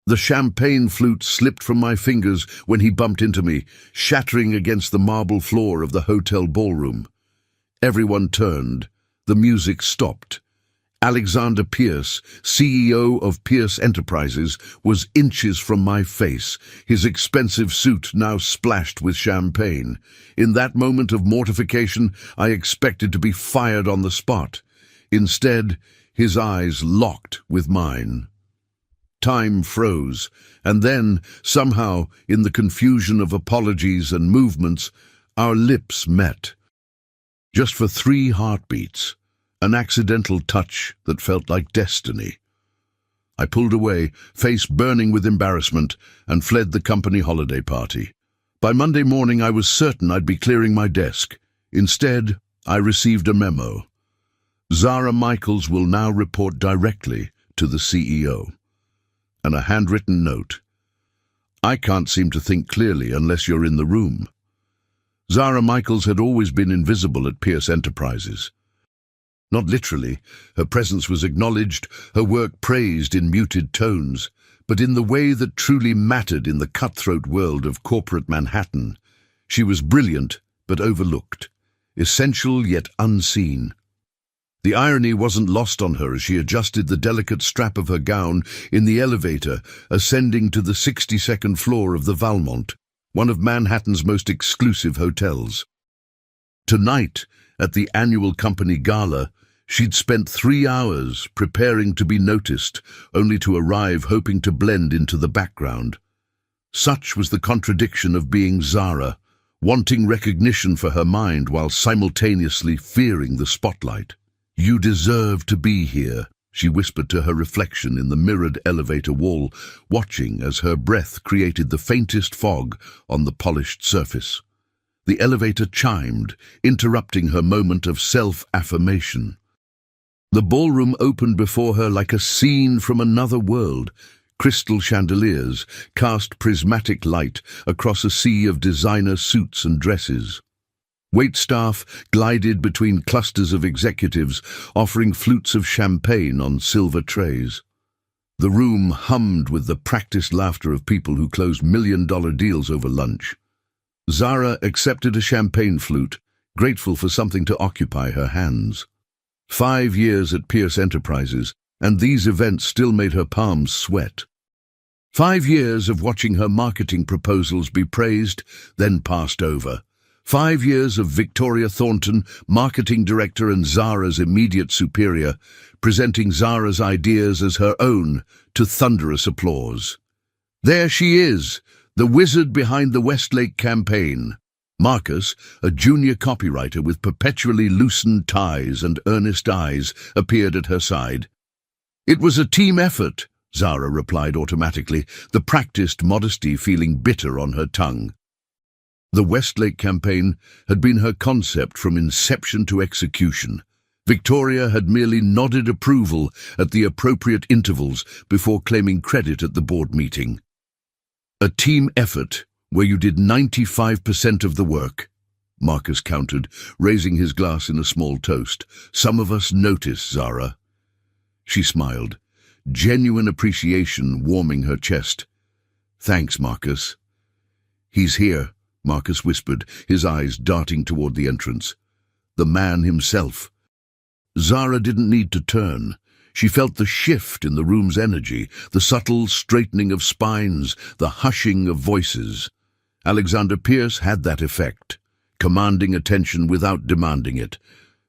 The champagne flute slipped from my fingers when he bumped into me, shattering against the marble floor of the hotel ballroom. Everyone turned. The music stopped. Alexander Pierce, CEO of Pierce Enterprises, was inches from my face, his expensive suit now splashed with champagne. In that moment of mortification, I expected to be fired on the spot. Instead, his eyes locked with mine. Time froze, and then, somehow, in the confusion of apologies and movements, our lips met. Just for 3 heartbeats, an accidental touch that felt like destiny. I pulled away, face burning with embarrassment, and fled the company holiday party. By Monday morning, I was certain I'd be clearing my desk. Instead, I received a memo. Zara Michaels will now report directly to the CEO. And a handwritten note. I can't seem to think clearly unless you're in the room. Zara Michaels had always been invisible at Pierce Enterprises. Not literally, her presence was acknowledged, her work praised in muted tones, but in the way that truly mattered in the cutthroat world of corporate Manhattan. She was brilliant, but overlooked, essential yet unseen. The irony wasn't lost on her as she adjusted the delicate strap of her gown in the elevator, ascending to the 62nd floor of the Valmont, one of Manhattan's most exclusive hotels. Tonight, at the annual company gala, she'd spent 3 hours preparing to be noticed, only to arrive hoping to blend into the background. Such was the contradiction of being Zara, wanting recognition for her mind while simultaneously fearing the spotlight. "You deserve to be here," she whispered to her reflection in the mirrored elevator wall, watching as her breath created the faintest fog on the polished surface. The elevator chimed, interrupting her moment of self-affirmation. The ballroom opened before her like a scene from another world. Crystal chandeliers cast prismatic light across a sea of designer suits and dresses. Waitstaff glided between clusters of executives, offering flutes of champagne on silver trays. The room hummed with the practiced laughter of people who closed million-dollar deals over lunch. Zara accepted a champagne flute, grateful for something to occupy her hands. 5 years at Pierce Enterprises, and these events still made her palms sweat. 5 years of watching her marketing proposals be praised, then passed over. 5 years of Victoria Thornton, marketing director and Zara's immediate superior, presenting Zara's ideas as her own to thunderous applause. There she is, the wizard behind the Westlake campaign. Marcus, a junior copywriter with perpetually loosened ties and earnest eyes, appeared at her side. "It was a team effort," Zara replied automatically, the practiced modesty feeling bitter on her tongue. The Westlake campaign had been her concept from inception to execution. Victoria had merely nodded approval at the appropriate intervals before claiming credit at the board meeting. "A team effort where you did 95% of the work," Marcus countered, raising his glass in a small toast. "Some of us notice, Zara." She smiled, genuine appreciation warming her chest. "Thanks, Marcus." "He's here," Marcus whispered, his eyes darting toward the entrance. "The man himself." Zara didn't need to turn. She felt the shift in the room's energy, the subtle straightening of spines, the hushing of voices. Alexander Pierce had that effect, commanding attention without demanding it.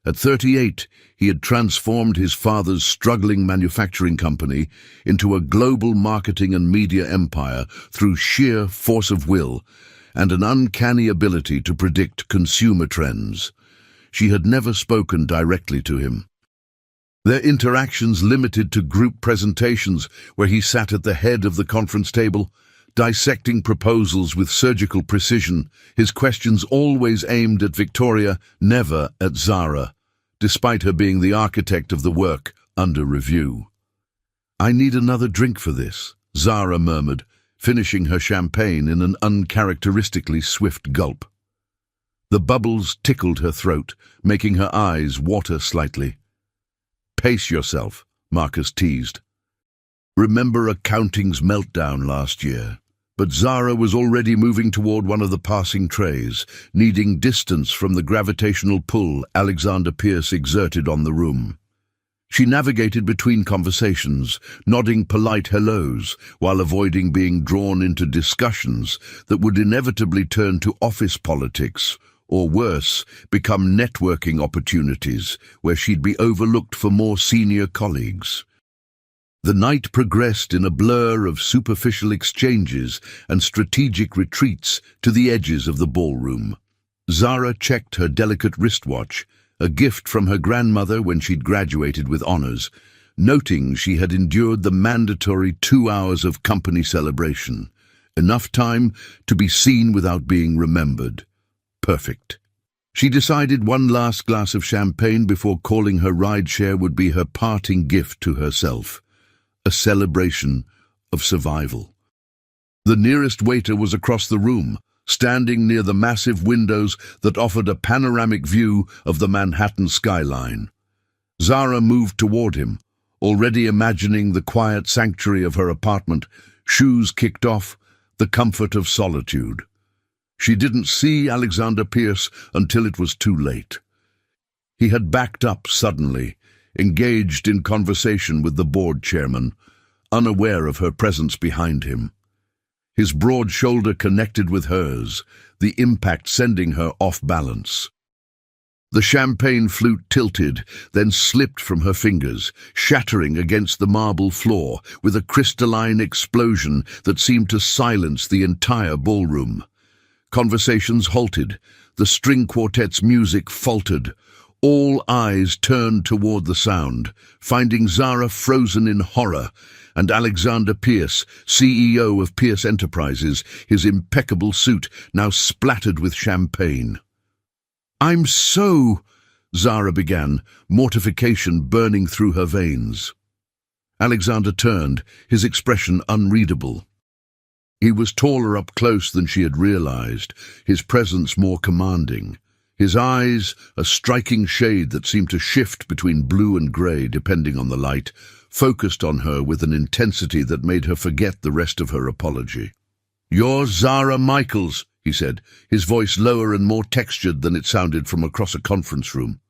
At 38, he had transformed his father's struggling manufacturing company into a global marketing and media empire through sheer force of will and an uncanny ability to predict consumer trends. She had never spoken directly to him. Their interactions limited to group presentations where he sat at the head of the conference table, dissecting proposals with surgical precision, his questions always aimed at Victoria, never at Zara, despite her being the architect of the work under review. "I need another drink for this," Zara murmured, finishing her champagne in an uncharacteristically swift gulp. The bubbles tickled her throat, making her eyes water slightly. "Pace yourself," Marcus teased. Remember accounting's meltdown last year? But Zara was already moving toward one of the passing trays, needing distance from the gravitational pull Alexander Pierce exerted on the room. She navigated between conversations, nodding polite hellos, while avoiding being drawn into discussions that would inevitably turn to office politics, or worse, become networking opportunities where she'd be overlooked for more senior colleagues. The night progressed in a blur of superficial exchanges and strategic retreats to the edges of the ballroom. Zara checked her delicate wristwatch, a gift from her grandmother when she'd graduated with honors, noting she had endured the mandatory 2 hours of company celebration, enough time to be seen without being remembered. Perfect. She decided one last glass of champagne before calling her rideshare would be her parting gift to herself, a celebration of survival. The nearest waiter was across the room, standing near the massive windows that offered a panoramic view of the Manhattan skyline. Zara moved toward him, already imagining the quiet sanctuary of her apartment, shoes kicked off, the comfort of solitude. She didn't see Alexander Pierce until it was too late. He had backed up suddenly, engaged in conversation with the board chairman, unaware of her presence behind him. His broad shoulder connected with hers, the impact sending her off balance. The champagne flute tilted, then slipped from her fingers, shattering against the marble floor with a crystalline explosion that seemed to silence the entire ballroom. Conversations halted, the string quartet's music faltered. All eyes turned toward the sound, finding Zara frozen in horror, and Alexander Pierce, CEO of Pierce Enterprises, his impeccable suit now splattered with champagne. "I'm so—" Zara began, mortification burning through her veins. Alexander turned, his expression unreadable. He was taller up close than she had realized, his presence more commanding. His eyes, a striking shade that seemed to shift between blue and grey depending on the light, focused on her with an intensity that made her forget the rest of her apology. "You're Zara Michaels," he said, his voice lower and more textured than it sounded from across a conference room.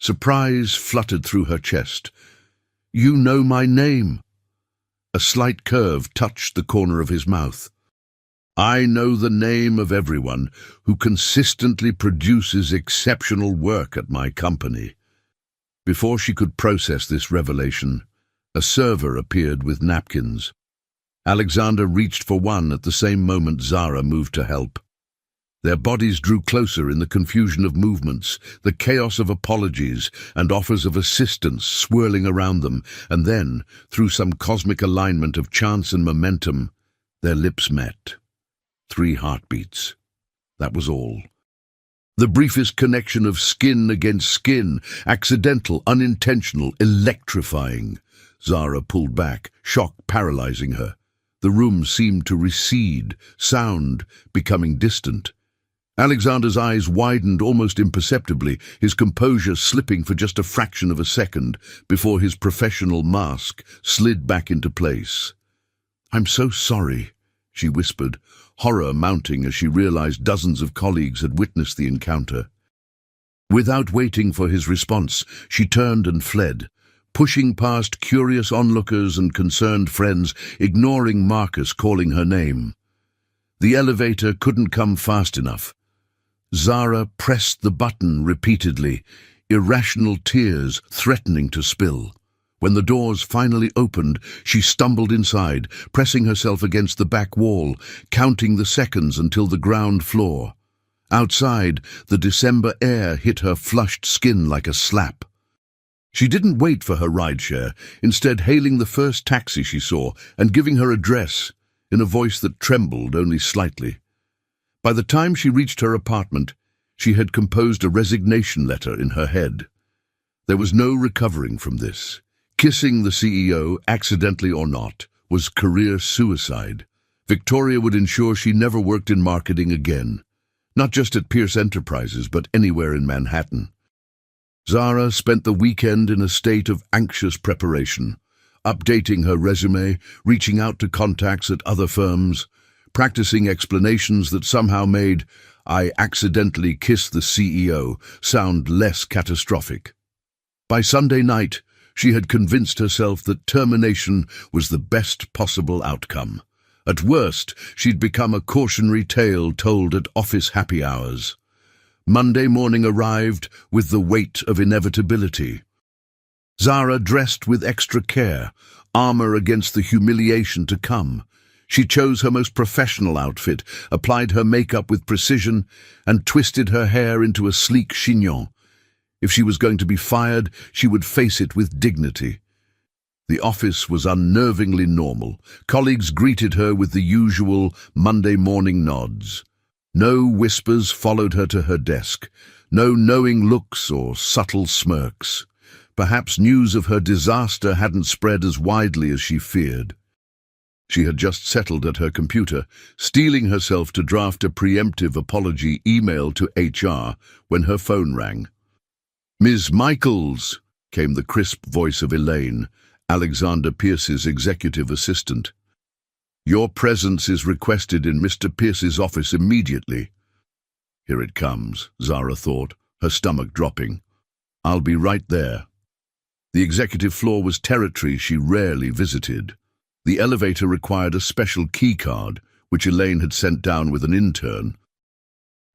Surprise fluttered through her chest. "You know my name." A slight curve touched the corner of his mouth. "I know the name of everyone who consistently produces exceptional work at my company." Before she could process this revelation, a server appeared with napkins. Alexander reached for one at the same moment Zara moved to help. Their bodies drew closer in the confusion of movements, the chaos of apologies and offers of assistance swirling around them, and then, through some cosmic alignment of chance and momentum, their lips met. 3 heartbeats. That was all. The briefest connection of skin against skin, accidental, unintentional, electrifying. Zara pulled back, shock paralyzing her. The room seemed to recede, sound becoming distant. Alexander's eyes widened almost imperceptibly, his composure slipping for just a fraction of a second before his professional mask slid back into place. "I'm so sorry," she whispered, horror mounting as she realized dozens of colleagues had witnessed the encounter. Without waiting for his response, she turned and fled, pushing past curious onlookers and concerned friends, ignoring Marcus calling her name. The elevator couldn't come fast enough. Zara pressed the button repeatedly, irrational tears threatening to spill. When the doors finally opened, she stumbled inside, pressing herself against the back wall, counting the seconds until the ground floor. Outside, the December air hit her flushed skin like a slap. She didn't wait for her rideshare, instead hailing the first taxi she saw and giving her address, in a voice that trembled only slightly. By the time she reached her apartment, she had composed a resignation letter in her head. There was no recovering from this. Kissing the CEO, accidentally or not, was career suicide. Victoria would ensure she never worked in marketing again, not just at Pierce Enterprises, but anywhere in Manhattan. Zara spent the weekend in a state of anxious preparation, updating her resume, reaching out to contacts at other firms, practicing explanations that somehow made "I accidentally kissed the CEO" sound less catastrophic. By Sunday night, she had convinced herself that termination was the best possible outcome. At worst, she'd become a cautionary tale told at office happy hours. Monday morning arrived with the weight of inevitability. Zara dressed with extra care, armor against the humiliation to come. She chose her most professional outfit, applied her makeup with precision, and twisted her hair into a sleek chignon. If she was going to be fired, she would face it with dignity. The office was unnervingly normal. Colleagues greeted her with the usual Monday morning nods. No whispers followed her to her desk. No knowing looks or subtle smirks. Perhaps news of her disaster hadn't spread as widely as she feared. She had just settled at her computer, steeling herself to draft a preemptive apology email to HR when her phone rang. "Ms. Michaels," came the crisp voice of Elaine, Alexander Pierce's executive assistant. "Your presence is requested in Mr. Pierce's office immediately." Here it comes, Zara thought, her stomach dropping. "I'll be right there." The executive floor was territory she rarely visited. The elevator required a special key card, which Elaine had sent down with an intern.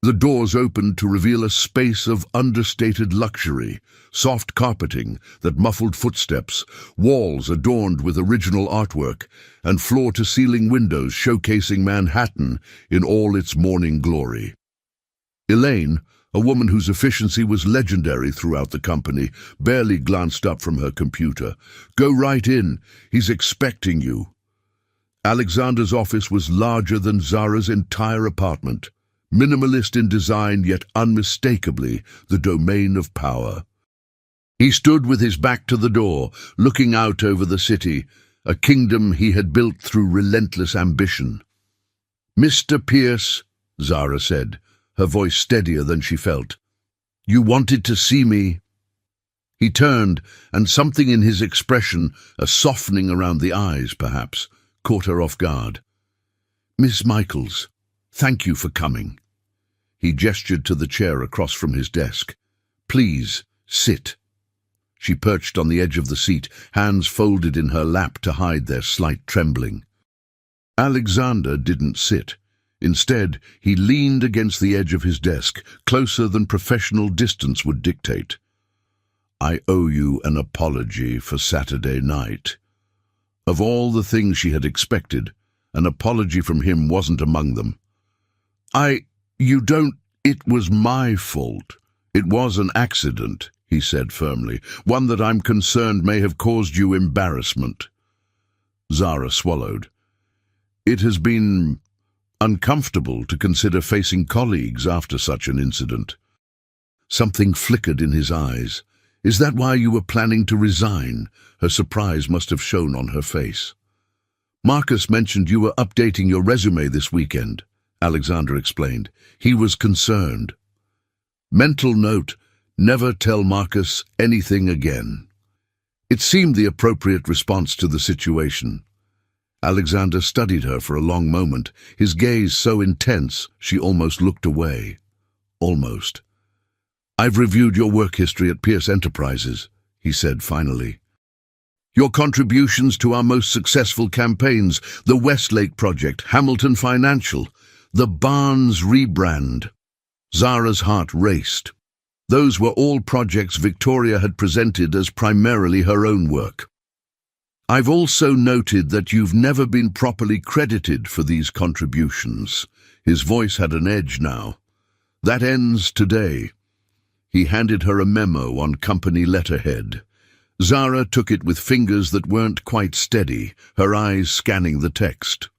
The doors opened to reveal a space of understated luxury, soft carpeting that muffled footsteps, walls adorned with original artwork, and floor-to-ceiling windows showcasing Manhattan in all its morning glory. Elaine, a woman whose efficiency was legendary throughout the company, barely glanced up from her computer. "Go right in. He's expecting you." Alexander's office was larger than Zara's entire apartment. Minimalist in design, yet unmistakably the domain of power. He stood with his back to the door, looking out over the city, a kingdom he had built through relentless ambition. "Mr. Pierce," Zara said, her voice steadier than she felt. "You wanted to see me." He turned, and something in his expression, a softening around the eyes perhaps, caught her off guard. "Miss Michaels, thank you for coming." He gestured to the chair across from his desk. "Please, sit." She perched on the edge of the seat, hands folded in her lap to hide their slight trembling. Alexander didn't sit. Instead, he leaned against the edge of his desk, closer than professional distance would dictate. "I owe you an apology for Saturday night." Of all the things she had expected, an apology from him wasn't among them. It was my fault. It was an accident," he said firmly, "one that I'm concerned may have caused you embarrassment." Zara swallowed. It has been uncomfortable to consider facing colleagues after such an incident. Something flickered in his eyes. "Is that why you were planning to resign?" Her surprise must have shown on her face. "Marcus mentioned you were updating your resume this weekend," Alexander explained. He was concerned. Mental note: never tell Marcus anything again. It seemed the appropriate response to the situation. Alexander studied her for a long moment, his gaze so intense she almost looked away. Almost. "I've reviewed your work history at Pierce Enterprises," he said finally. "Your contributions to our most successful campaigns, the Westlake Project, Hamilton Financial, the Barnes rebrand." Zara's heart raced. Those were all projects Victoria had presented as primarily her own work. "I've also noted that you've never been properly credited for these contributions." His voice had an edge now. "That ends today." He handed her a memo on company letterhead. Zara took it with fingers that weren't quite steady, her eyes scanning the text.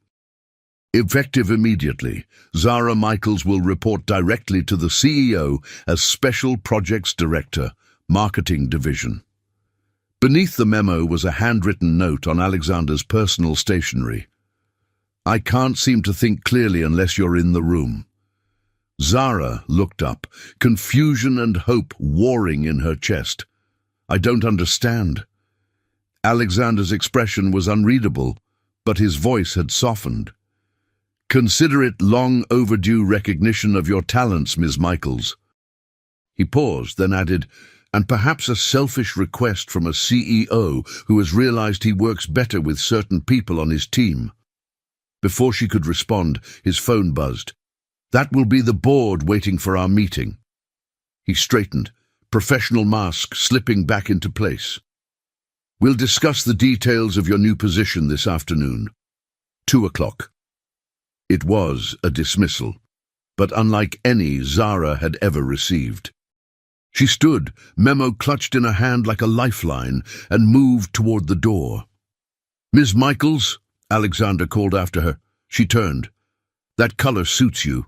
"Effective immediately, Zara Michaels will report directly to the CEO as Special Projects Director, Marketing Division." Beneath the memo was a handwritten note on Alexander's personal stationery. "I can't seem to think clearly unless you're in the room." Zara looked up, confusion and hope warring in her chest. "I don't understand." Alexander's expression was unreadable, but his voice had softened. "Consider it long overdue recognition of your talents, Ms. Michaels." He paused, then added, "And perhaps a selfish request from a CEO who has realized he works better with certain people on his team." Before she could respond, his phone buzzed. "That will be the board waiting for our meeting." He straightened, professional mask slipping back into place. "We'll discuss the details of your new position this afternoon. 2:00. It was a dismissal, but unlike any Zara had ever received. She stood, memo clutched in her hand like a lifeline, and moved toward the door. "Ms. Michaels," Alexander called after her. She turned. "That color suits you."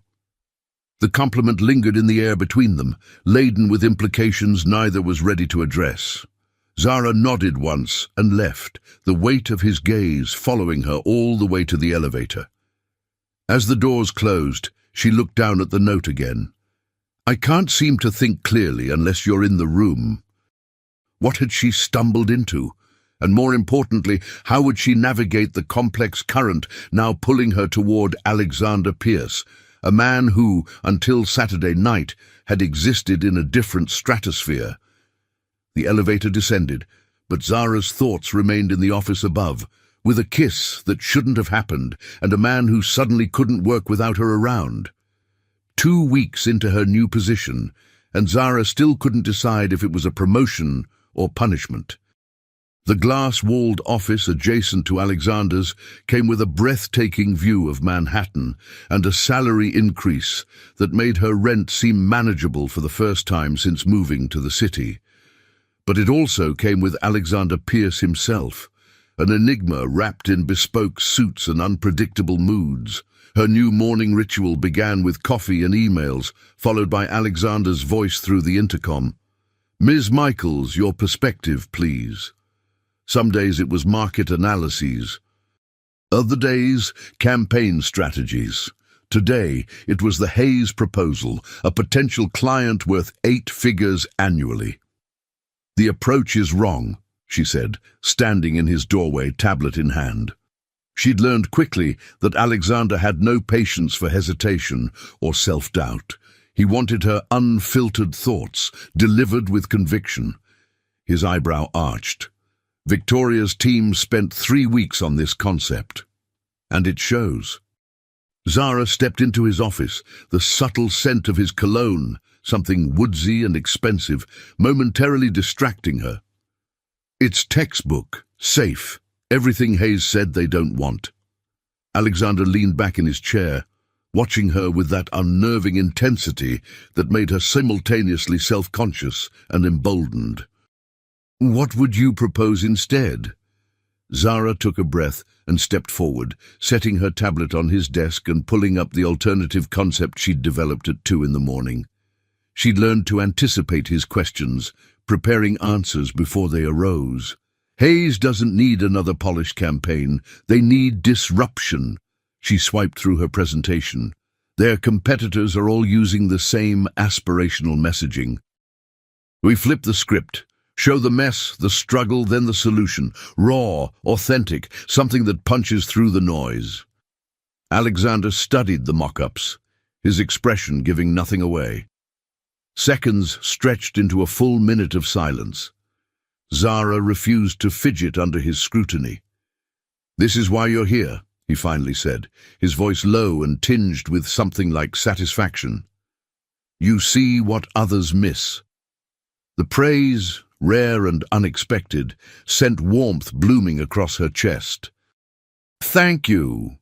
The compliment lingered in the air between them, laden with implications neither was ready to address. Zara nodded once and left, the weight of his gaze following her all the way to the elevator. As the doors closed, she looked down at the note again. "I can't seem to think clearly unless you're in the room." What had she stumbled into? And more importantly, how would she navigate the complex current now pulling her toward Alexander Pierce, a man who, until Saturday night, had existed in a different stratosphere? The elevator descended, but Zara's thoughts remained in the office above, with a kiss that shouldn't have happened and a man who suddenly couldn't work without her around. 2 weeks into her new position, and Zara still couldn't decide if it was a promotion or punishment. The glass-walled office adjacent to Alexander's came with a breathtaking view of Manhattan and a salary increase that made her rent seem manageable for the first time since moving to the city. But it also came with Alexander Pierce himself, an enigma wrapped in bespoke suits and unpredictable moods. Her new morning ritual began with coffee and emails, followed by Alexander's voice through the intercom. "Ms. Michaels, your perspective, please." Some days it was market analyses. Other days, campaign strategies. Today, it was the Hayes proposal, a potential client worth 8 figures annually. "The approach is wrong," she said, standing in his doorway, tablet in hand. She'd learned quickly that Alexander had no patience for hesitation or self-doubt. He wanted her unfiltered thoughts, delivered with conviction. His eyebrow arched. Victoria's team spent 3 weeks on this concept. And it shows. Zara stepped into his office, the subtle scent of his cologne, something woodsy and expensive, momentarily distracting her. "It's textbook, safe, everything Hayes said they don't want." Alexander leaned back in his chair, watching her with that unnerving intensity that made her simultaneously self-conscious and emboldened. "What would you propose instead?" Zara took a breath and stepped forward, setting her tablet on his desk and pulling up the alternative concept she'd developed at 2 in the morning. She'd learned to anticipate his questions, preparing answers before they arose. Hayes doesn't need another polished campaign. They need disruption. She swiped through her presentation. Their competitors are all using the same aspirational messaging. We flip the script. Show the mess, the struggle, then the solution. Raw, authentic, something that punches through the noise. Alexander studied the mock-ups, his expression giving nothing away. Seconds stretched into a full minute of silence. Zara refused to fidget under his scrutiny. "This is why you're here," he finally said, his voice low and tinged with something like satisfaction. "You see what others miss." The praise, rare and unexpected, sent warmth blooming across her chest. "Thank you."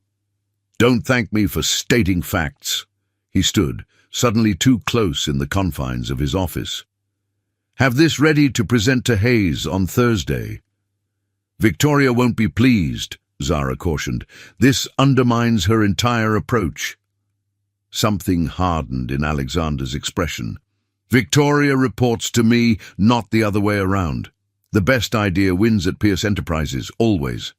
"Don't thank me for stating facts." He stood, suddenly too close in the confines of his office. "Have this ready to present to Hayes on Thursday." "Victoria won't be pleased," Zara cautioned. "This undermines her entire approach." Something hardened in Alexander's expression. "Victoria reports to me, not the other way around. The best idea wins at Pierce Enterprises, always."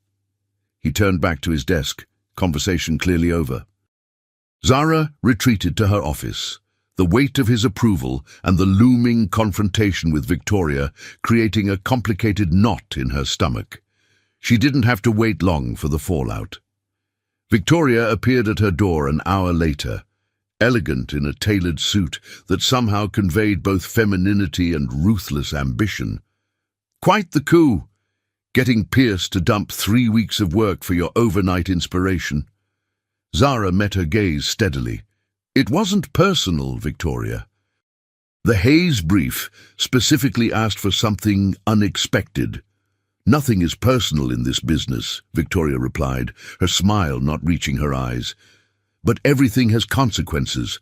He turned back to his desk, conversation clearly over. Zara retreated to her office, the weight of his approval and the looming confrontation with Victoria creating a complicated knot in her stomach. She didn't have to wait long for the fallout. Victoria appeared at her door an hour later, elegant in a tailored suit that somehow conveyed both femininity and ruthless ambition. "Quite the coup, getting Pierce to dump 3 weeks of work for your overnight inspiration." Zara met her gaze steadily. "It wasn't personal, Victoria. The Hayes brief specifically asked for something unexpected." "Nothing is personal in this business," Victoria replied, her smile not reaching her eyes. "But everything has consequences.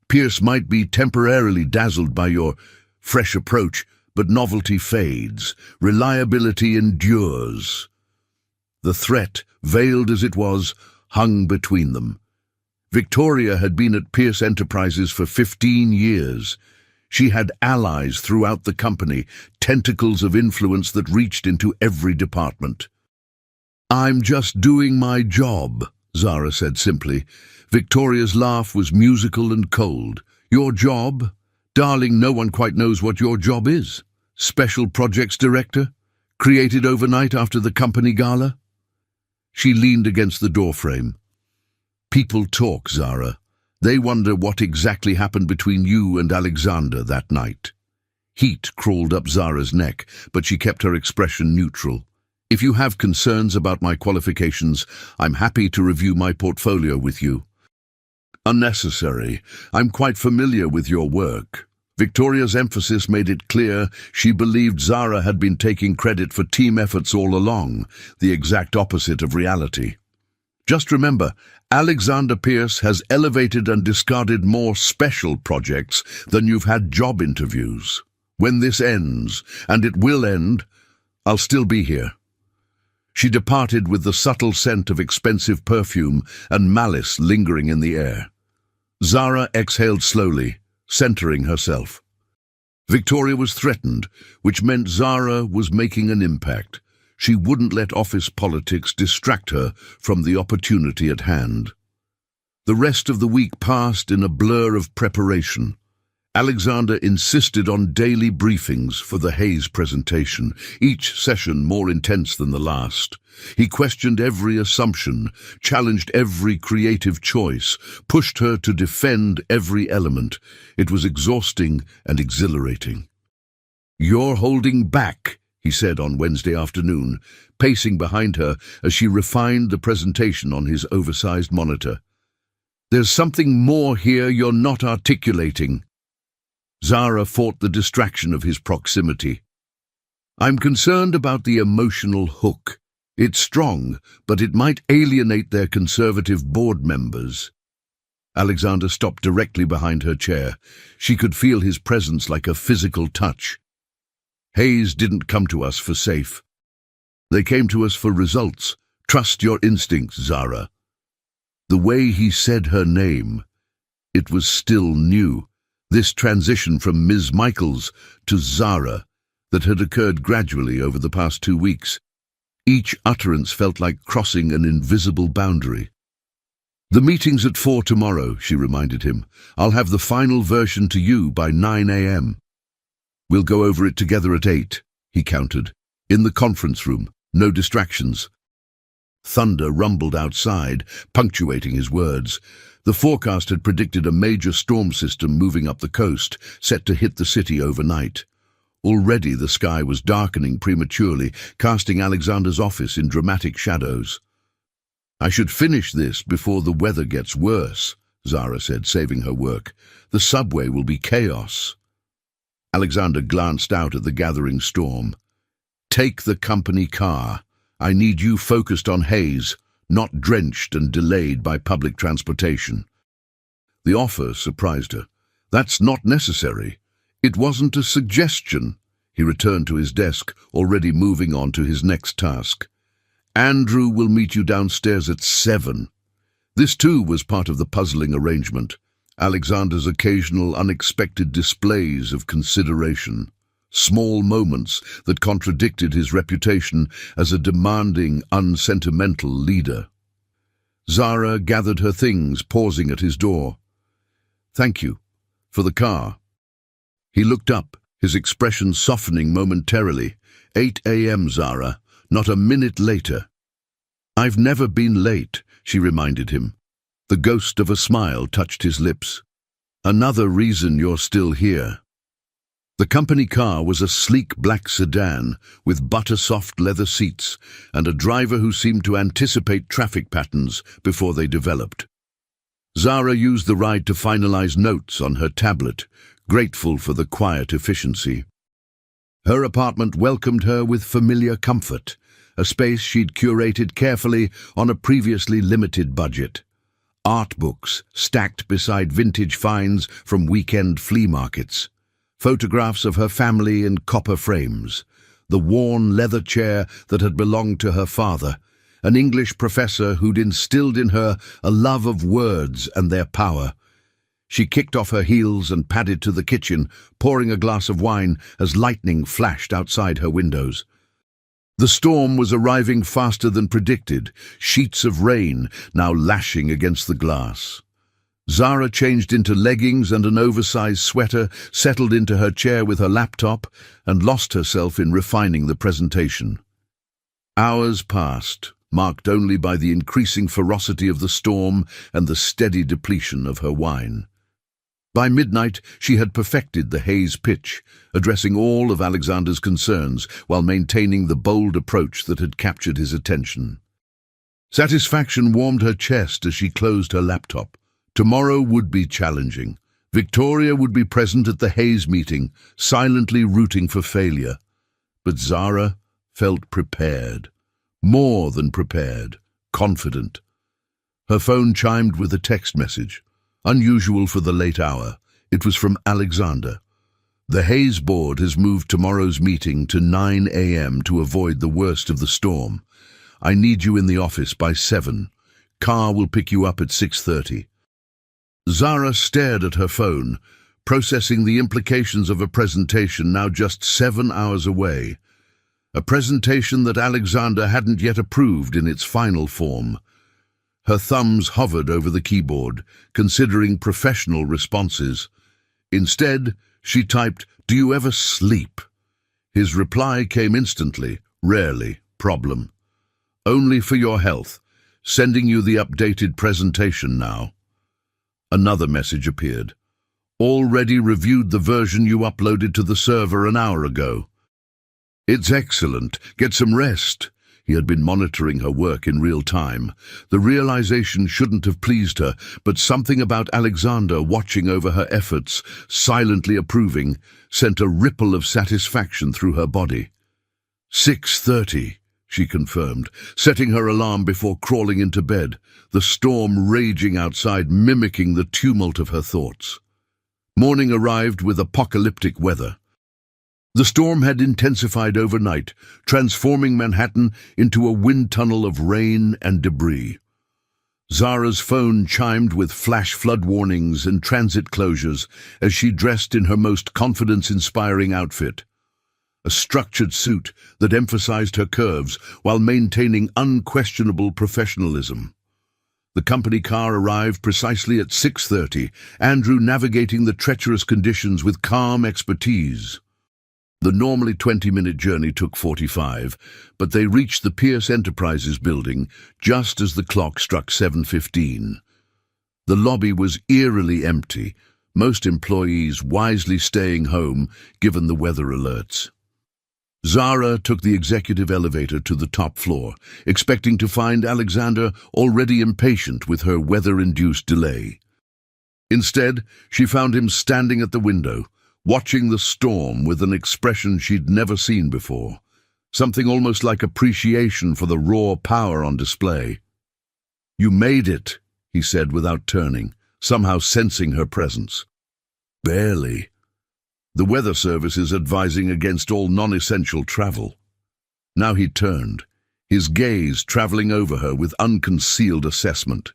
Pierce might be temporarily dazzled by your fresh approach, but novelty fades, reliability endures." The threat, veiled as it was, hung between them. Victoria had been at Pierce Enterprises for 15 years. She had allies throughout the company, tentacles of influence that reached into every department. "I'm just doing my job," Zara said simply. Victoria's laugh was musical and cold. "Your job? Darling, no one quite knows what your job is. Special Projects Director? Created overnight after the company gala?" She leaned against the doorframe. "People talk, Zara. They wonder what exactly happened between you and Alexander that night." Heat crawled up Zara's neck, but she kept her expression neutral. "If you have concerns about my qualifications, I'm happy to review my portfolio with you." "Unnecessary. I'm quite familiar with your work." Victoria's emphasis made it clear she believed Zara had been taking credit for team efforts all along, the exact opposite of reality. "Just remember, Alexander Pierce has elevated and discarded more special projects than you've had job interviews. When this ends, and it will end, I'll still be here." She departed with the subtle scent of expensive perfume and malice lingering in the air. Zara exhaled slowly, centering herself. Victoria was threatened, which meant Zara was making an impact. She wouldn't let office politics distract her from the opportunity at hand. The rest of the week passed in a blur of preparation. Alexander insisted on daily briefings for the Hayes presentation, each session more intense than the last. He questioned every assumption, challenged every creative choice, pushed her to defend every element. It was exhausting and exhilarating. "You're holding back," he said on Wednesday afternoon, pacing behind her as she refined the presentation on his oversized monitor. "There's something more here you're not articulating." Zara fought the distraction of his proximity. "I'm concerned about the emotional hook. It's strong, but it might alienate their conservative board members." Alexander stopped directly behind her chair. She could feel his presence like a physical touch. "Hayes didn't come to us for safe. They came to us for results. Trust your instincts, Zara." The way he said her name, it was still new. This transition from Ms. Michaels to Zara that had occurred gradually over the past 2 weeks. Each utterance felt like crossing an invisible boundary. "The meeting's at 4 tomorrow," she reminded him. "I'll have the final version to you by 9 a.m. "We'll go over it together at 8, he countered. "In the conference room, no distractions." Thunder rumbled outside, punctuating his words. The forecast had predicted a major storm system moving up the coast, set to hit the city overnight. Already the sky was darkening prematurely, casting Alexander's office in dramatic shadows. "I should finish this before the weather gets worse," Zara said, saving her work. "The subway will be chaos." Alexander glanced out at the gathering storm. "Take the company car. I need you focused on Hayes, not drenched and delayed by public transportation." The offer surprised her. "That's not necessary. It wasn't a suggestion." He returned to his desk, already moving on to his next task. "Andrew will meet you downstairs at 7. This too was part of the puzzling arrangement. Alexander's occasional unexpected displays of consideration. Small moments that contradicted his reputation as a demanding, unsentimental leader. Zara gathered her things, pausing at his door. "Thank you. For the car. He looked up, his expression softening momentarily. 8 a.m., Zara, not a minute later. I've never been late, she reminded him. The ghost of a smile touched his lips. Another reason you're still here. The company car was a sleek black sedan with butter-soft leather seats and a driver who seemed to anticipate traffic patterns before they developed. Zara used the ride to finalize notes on her tablet, grateful for the quiet efficiency. Her apartment welcomed her with familiar comfort, a space she'd curated carefully on a previously limited budget. Art books stacked beside vintage finds from weekend flea markets. Photographs of her family in copper frames, the worn leather chair that had belonged to her father, an English professor who'd instilled in her a love of words and their power. She kicked off her heels and padded to the kitchen, pouring a glass of wine as lightning flashed outside her windows. The storm was arriving faster than predicted, sheets of rain now lashing against the glass. Zara changed into leggings and an oversized sweater, settled into her chair with her laptop, and lost herself in refining the presentation. Hours passed, marked only by the increasing ferocity of the storm and the steady depletion of her wine. By midnight, she had perfected the Hayes pitch, addressing all of Alexander's concerns while maintaining the bold approach that had captured his attention. Satisfaction warmed her chest as she closed her laptop. Tomorrow would be challenging. Victoria would be present at the Hayes meeting, silently rooting for failure. But Zara felt prepared. More than prepared. Confident. Her phone chimed with a text message. Unusual for the late hour. It was from Alexander. The Hayes board has moved tomorrow's meeting to 9 a.m. to avoid the worst of the storm. I need you in the office by 7. Car will pick you up at 6:30. Zara stared at her phone, processing the implications of a presentation now just 7 hours away. A presentation that Alexander hadn't yet approved in its final form. Her thumbs hovered over the keyboard, considering professional responses. Instead, she typed, "Do you ever sleep?" His reply came instantly, "Rarely, problem. Only for your health. Sending you the updated presentation now." Another message appeared. "Already reviewed the version you uploaded to the server an hour ago." "It's excellent. Get some rest." He had been monitoring her work in real time. The realization shouldn't have pleased her, but something about Alexander watching over her efforts, silently approving, sent a ripple of satisfaction through her body. 6:30, she confirmed, setting her alarm before crawling into bed, the storm raging outside mimicking the tumult of her thoughts. Morning arrived with apocalyptic weather. The storm had intensified overnight, transforming Manhattan into a wind tunnel of rain and debris. Zara's phone chimed with flash flood warnings and transit closures as she dressed in her most confidence-inspiring outfit. A structured suit that emphasized her curves while maintaining unquestionable professionalism. The company car arrived precisely at 6:30, Andrew navigating the treacherous conditions with calm expertise. The normally 20-minute journey took 45, but they reached the Pierce Enterprises building just as the clock struck 7:15. The lobby was eerily empty, most employees wisely staying home given the weather alerts. Zara took the executive elevator to the top floor, expecting to find Alexander already impatient with her weather-induced delay. Instead, she found him standing at the window, watching the storm with an expression she'd never seen before, something almost like appreciation for the raw power on display. "You made it," he said without turning, somehow sensing her presence. "Barely. The weather service is advising against all non-essential travel." Now he turned, his gaze traveling over her with unconcealed assessment.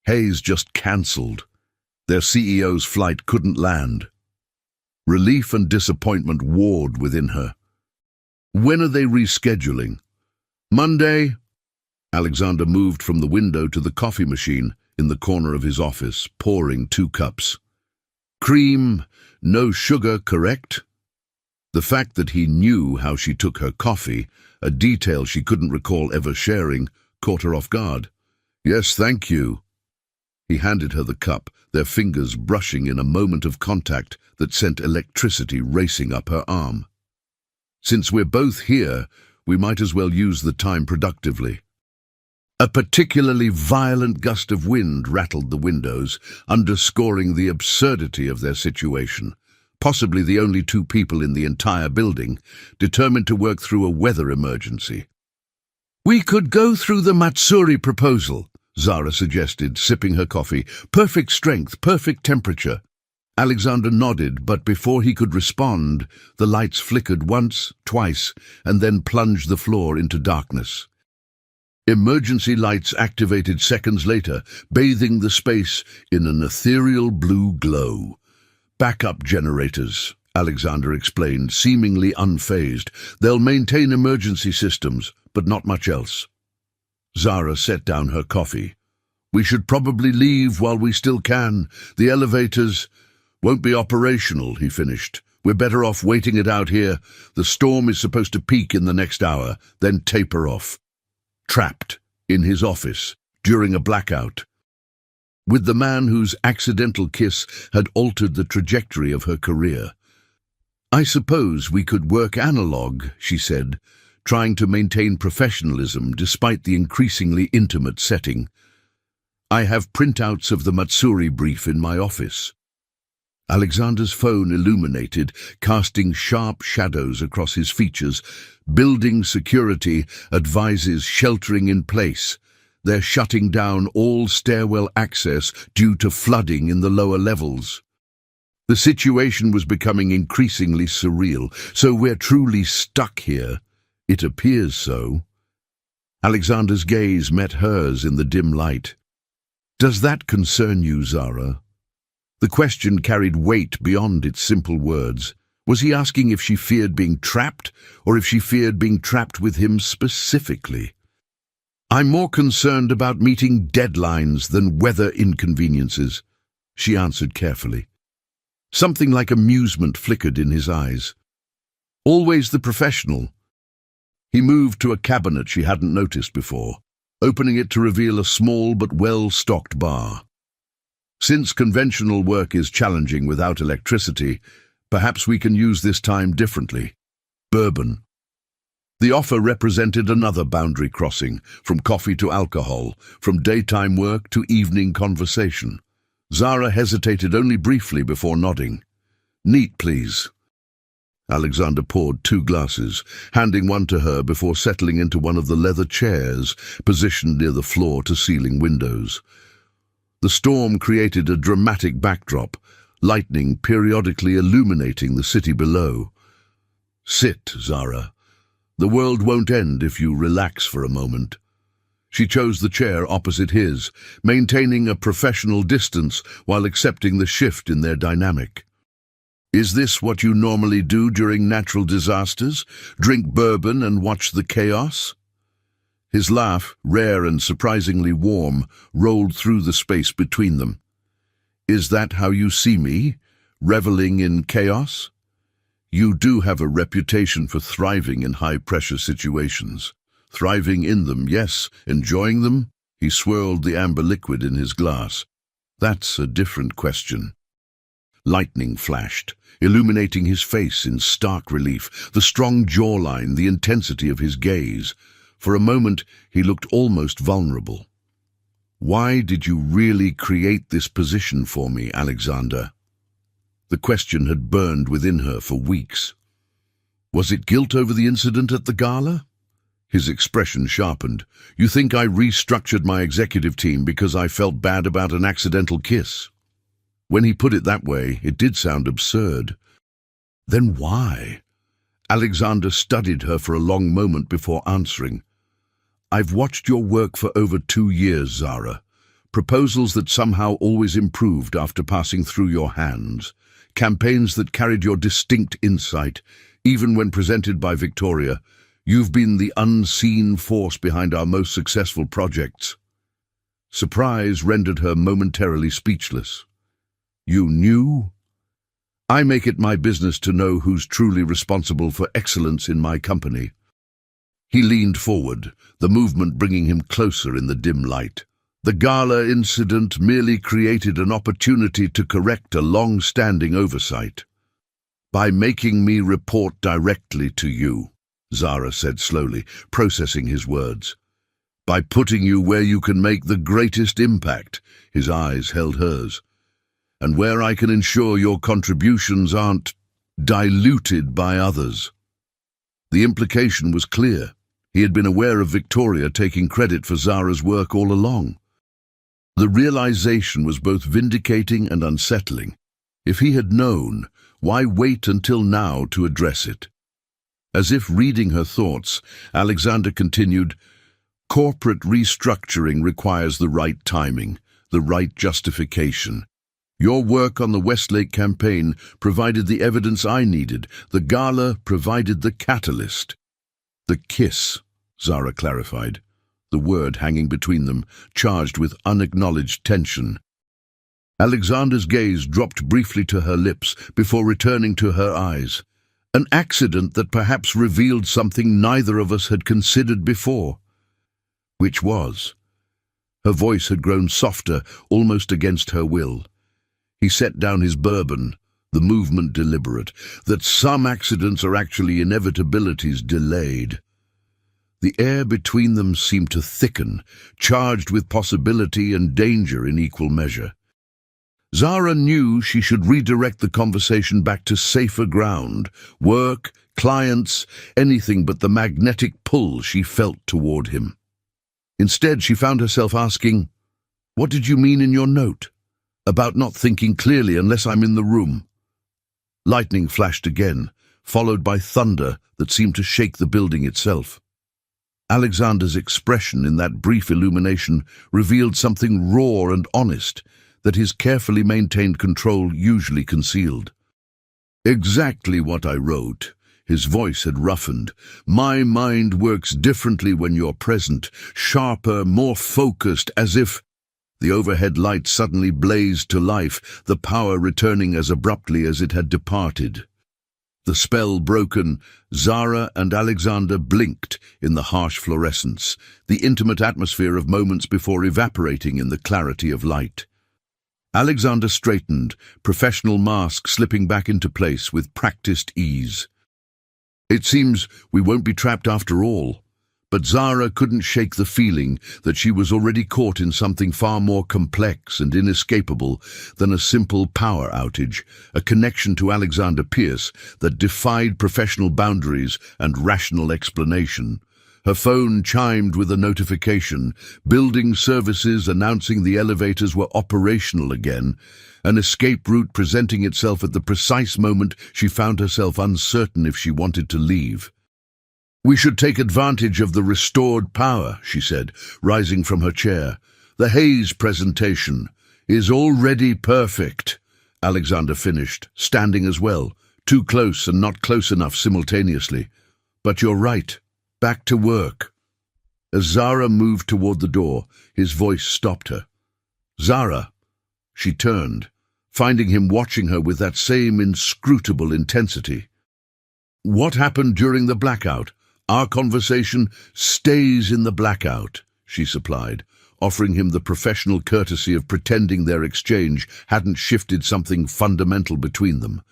Hayes just cancelled. Their CEO's flight couldn't land. Relief and disappointment warred within her. "When are they rescheduling?" "Monday." Alexander moved from the window to the coffee machine in the corner of his office, pouring 2 cups. Cream, no sugar, correct? The fact that he knew how she took her coffee, a detail she couldn't recall ever sharing, caught her off guard. Yes, thank you. He handed her the cup, their fingers brushing in a moment of contact that sent electricity racing up her arm. Since we're both here, we might as well use the time productively. A particularly violent gust of wind rattled the windows, underscoring the absurdity of their situation. Possibly the only two people in the entire building, determined to work through a weather emergency. We could go through the Matsuri proposal, Zara suggested, sipping her coffee. Perfect strength, perfect temperature. Alexander nodded, but before he could respond, the lights flickered once, twice, and then plunged the floor into darkness. Emergency lights activated seconds later, bathing the space in an ethereal blue glow. Backup generators, Alexander explained, seemingly unfazed. They'll maintain emergency systems, but not much else. Zara set down her coffee. We should probably leave while we still can. The elevators won't be operational, he finished. We're better off waiting it out here. The storm is supposed to peak in the next hour, then taper off. Trapped in his office during a blackout, with the man whose accidental kiss had altered the trajectory of her career. I suppose we could work analog, she said, trying to maintain professionalism despite the increasingly intimate setting. I have printouts of the Matsuri brief in my office. Alexander's phone illuminated, casting sharp shadows across his features. Building security advises sheltering in place. They're shutting down all stairwell access due to flooding in the lower levels. The situation was becoming increasingly surreal. So we're truly stuck here. It appears so. Alexander's gaze met hers in the dim light. Does that concern you, Zara? The question carried weight beyond its simple words. Was he asking if she feared being trapped, or if she feared being trapped with him specifically? I'm more concerned about meeting deadlines than weather inconveniences, she answered carefully. Something like amusement flickered in his eyes. Always the professional. He moved to a cabinet she hadn't noticed before, opening it to reveal a small but well-stocked bar. Since conventional work is challenging without electricity, perhaps we can use this time differently. Bourbon. The offer represented another boundary crossing, from coffee to alcohol, from daytime work to evening conversation. Zara hesitated only briefly before nodding. Neat, please. Alexander poured 2 glasses, handing one to her before settling into one of the leather chairs positioned near the floor-to-ceiling windows. The storm created a dramatic backdrop, lightning periodically illuminating the city below. Sit, Zara. The world won't end if you relax for a moment. She chose the chair opposite his, maintaining a professional distance while accepting the shift in their dynamic. Is this what you normally do during natural disasters? Drink bourbon and watch the chaos? His laugh, rare and surprisingly warm, rolled through the space between them. Is that how you see me, reveling in chaos? You do have a reputation for thriving in high-pressure situations. Thriving in them, yes. Enjoying them? He swirled the amber liquid in his glass. That's a different question. Lightning flashed, illuminating his face in stark relief, the strong jawline, the intensity of his gaze. For a moment, he looked almost vulnerable. Why did you really create this position for me, Alexander? The question had burned within her for weeks. Was it guilt over the incident at the gala? His expression sharpened. You think I restructured my executive team because I felt bad about an accidental kiss? When he put it that way, it did sound absurd. Then why? Alexander studied her for a long moment before answering. I've watched your work for over 2 years, Zara. Proposals that somehow always improved after passing through your hands. Campaigns that carried your distinct insight. Even when presented by Victoria, you've been the unseen force behind our most successful projects. Surprise rendered her momentarily speechless. You knew? I make it my business to know who's truly responsible for excellence in my company." He leaned forward, the movement bringing him closer in the dim light. "The gala incident merely created an opportunity to correct a long-standing oversight. By making me report directly to you," Zara said slowly, processing his words. "By putting you where you can make the greatest impact," his eyes held hers, "and where I can ensure your contributions aren't diluted by others." The implication was clear. He had been aware of Victoria taking credit for Zara's work all along. The realization was both vindicating and unsettling. If he had known, why wait until now to address it? As if reading her thoughts, Alexander continued, "Corporate restructuring requires the right timing, the right justification. Your work on the Westlake campaign provided the evidence I needed. The gala provided the catalyst." "The kiss," Zara clarified, the word hanging between them, charged with unacknowledged tension. Alexander's gaze dropped briefly to her lips before returning to her eyes. An accident that perhaps revealed something neither of us had considered before. Which was? Her voice had grown softer, almost against her will. He set down his bourbon, the movement deliberate, that some accidents are actually inevitabilities delayed. The air between them seemed to thicken, charged with possibility and danger in equal measure. Zara knew she should redirect the conversation back to safer ground, work, clients, anything but the magnetic pull she felt toward him. Instead, she found herself asking, "What did you mean in your note? About not thinking clearly unless I'm in the room?" Lightning flashed again, followed by thunder that seemed to shake the building itself. Alexander's expression in that brief illumination revealed something raw and honest that his carefully maintained control usually concealed. "Exactly what I wrote." His voice had roughened. "My mind works differently when you're present, sharper, more focused, as if—" The overhead light suddenly blazed to life, the power returning as abruptly as it had departed. The spell broken, Zara and Alexander blinked in the harsh fluorescence, the intimate atmosphere of moments before evaporating in the clarity of light. Alexander straightened, professional mask slipping back into place with practiced ease. "It seems we won't be trapped after all." But Zara couldn't shake the feeling that she was already caught in something far more complex and inescapable than a simple power outage, a connection to Alexander Pierce that defied professional boundaries and rational explanation. Her phone chimed with a notification, building services announcing the elevators were operational again, an escape route presenting itself at the precise moment she found herself uncertain if she wanted to leave. "We should take advantage of the restored power," she said, rising from her chair. "The Hayes presentation is already perfect." Alexander finished, standing as well, too close and not close enough simultaneously. "But you're right. Back to work." As Zara moved toward the door, his voice stopped her. "Zara." She turned, finding him watching her with that same inscrutable intensity. "What happened during the blackout? Our conversation stays in the blackout," she supplied, offering him the professional courtesy of pretending their exchange hadn't shifted something fundamental between them.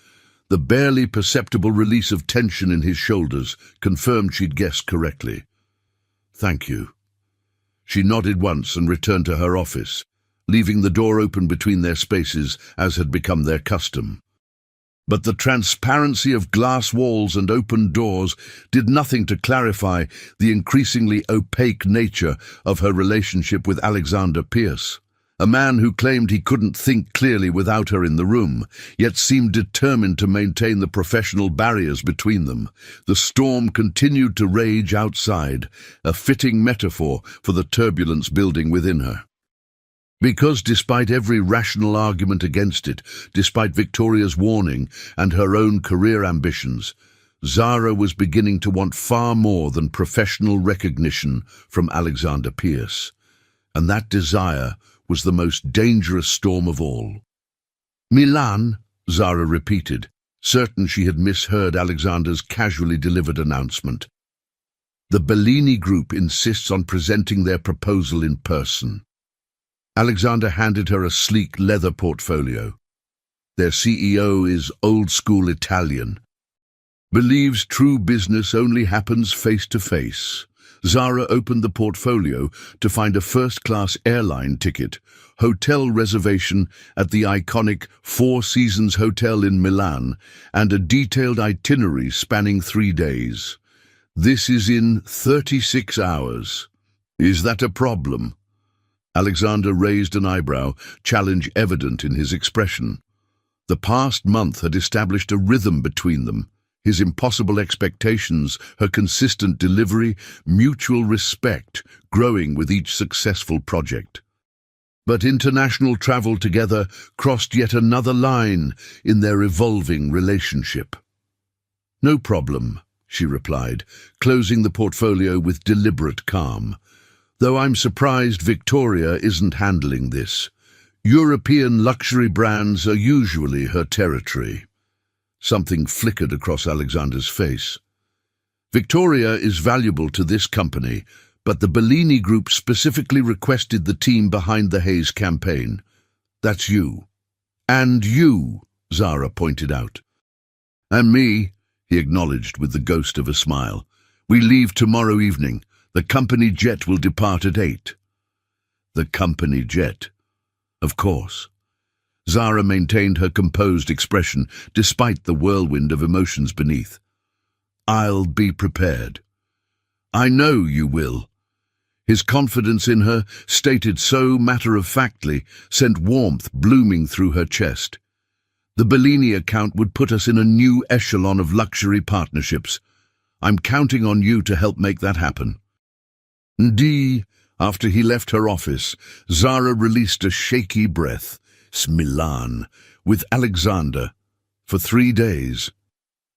The barely perceptible release of tension in his shoulders confirmed she'd guessed correctly. "Thank you." She nodded once and returned to her office, leaving the door open between their spaces as had become their custom. But the transparency of glass walls and open doors did nothing to clarify the increasingly opaque nature of her relationship with Alexander Pierce, a man who claimed he couldn't think clearly without her in the room, yet seemed determined to maintain the professional barriers between them. The storm continued to rage outside, a fitting metaphor for the turbulence building within her. Because despite every rational argument against it, despite Victoria's warning and her own career ambitions, Zara was beginning to want far more than professional recognition from Alexander Pierce. And that desire was the most dangerous storm of all. "Milan?" Zara repeated, certain she had misheard Alexander's casually delivered announcement. The Bellini Group insists on presenting their proposal in person. Alexander handed her a sleek leather portfolio. Their CEO is old-school Italian. Believes true business only happens face-to-face. Zara opened the portfolio to find a first-class airline ticket, hotel reservation at the iconic Four Seasons Hotel in Milan, and a detailed itinerary spanning 3 days. This is in 36 hours. Is that a problem? Alexander raised an eyebrow, challenge evident in his expression. The past month had established a rhythm between them. His impossible expectations, her consistent delivery, mutual respect, growing with each successful project. But international travel together crossed yet another line in their evolving relationship. No problem, she replied, closing the portfolio with deliberate calm. Though I'm surprised Victoria isn't handling this. European luxury brands are usually her territory. Something flickered across Alexander's face. Victoria is valuable to this company, but the Bellini Group specifically requested the team behind the Hayes campaign. That's you. And you, Zara pointed out. And me, he acknowledged with the ghost of a smile. We leave tomorrow evening. The company jet will depart at 8. The company jet. Of course. Zara maintained her composed expression despite the whirlwind of emotions beneath. I'll be prepared. I know you will. His confidence in her, stated so matter-of-factly, sent warmth blooming through her chest. The Bellini account would put us in a new echelon of luxury partnerships. I'm counting on you to help make that happen. Indeed, after he left her office, Zara released a shaky breath. Milan, with Alexander, for 3 days.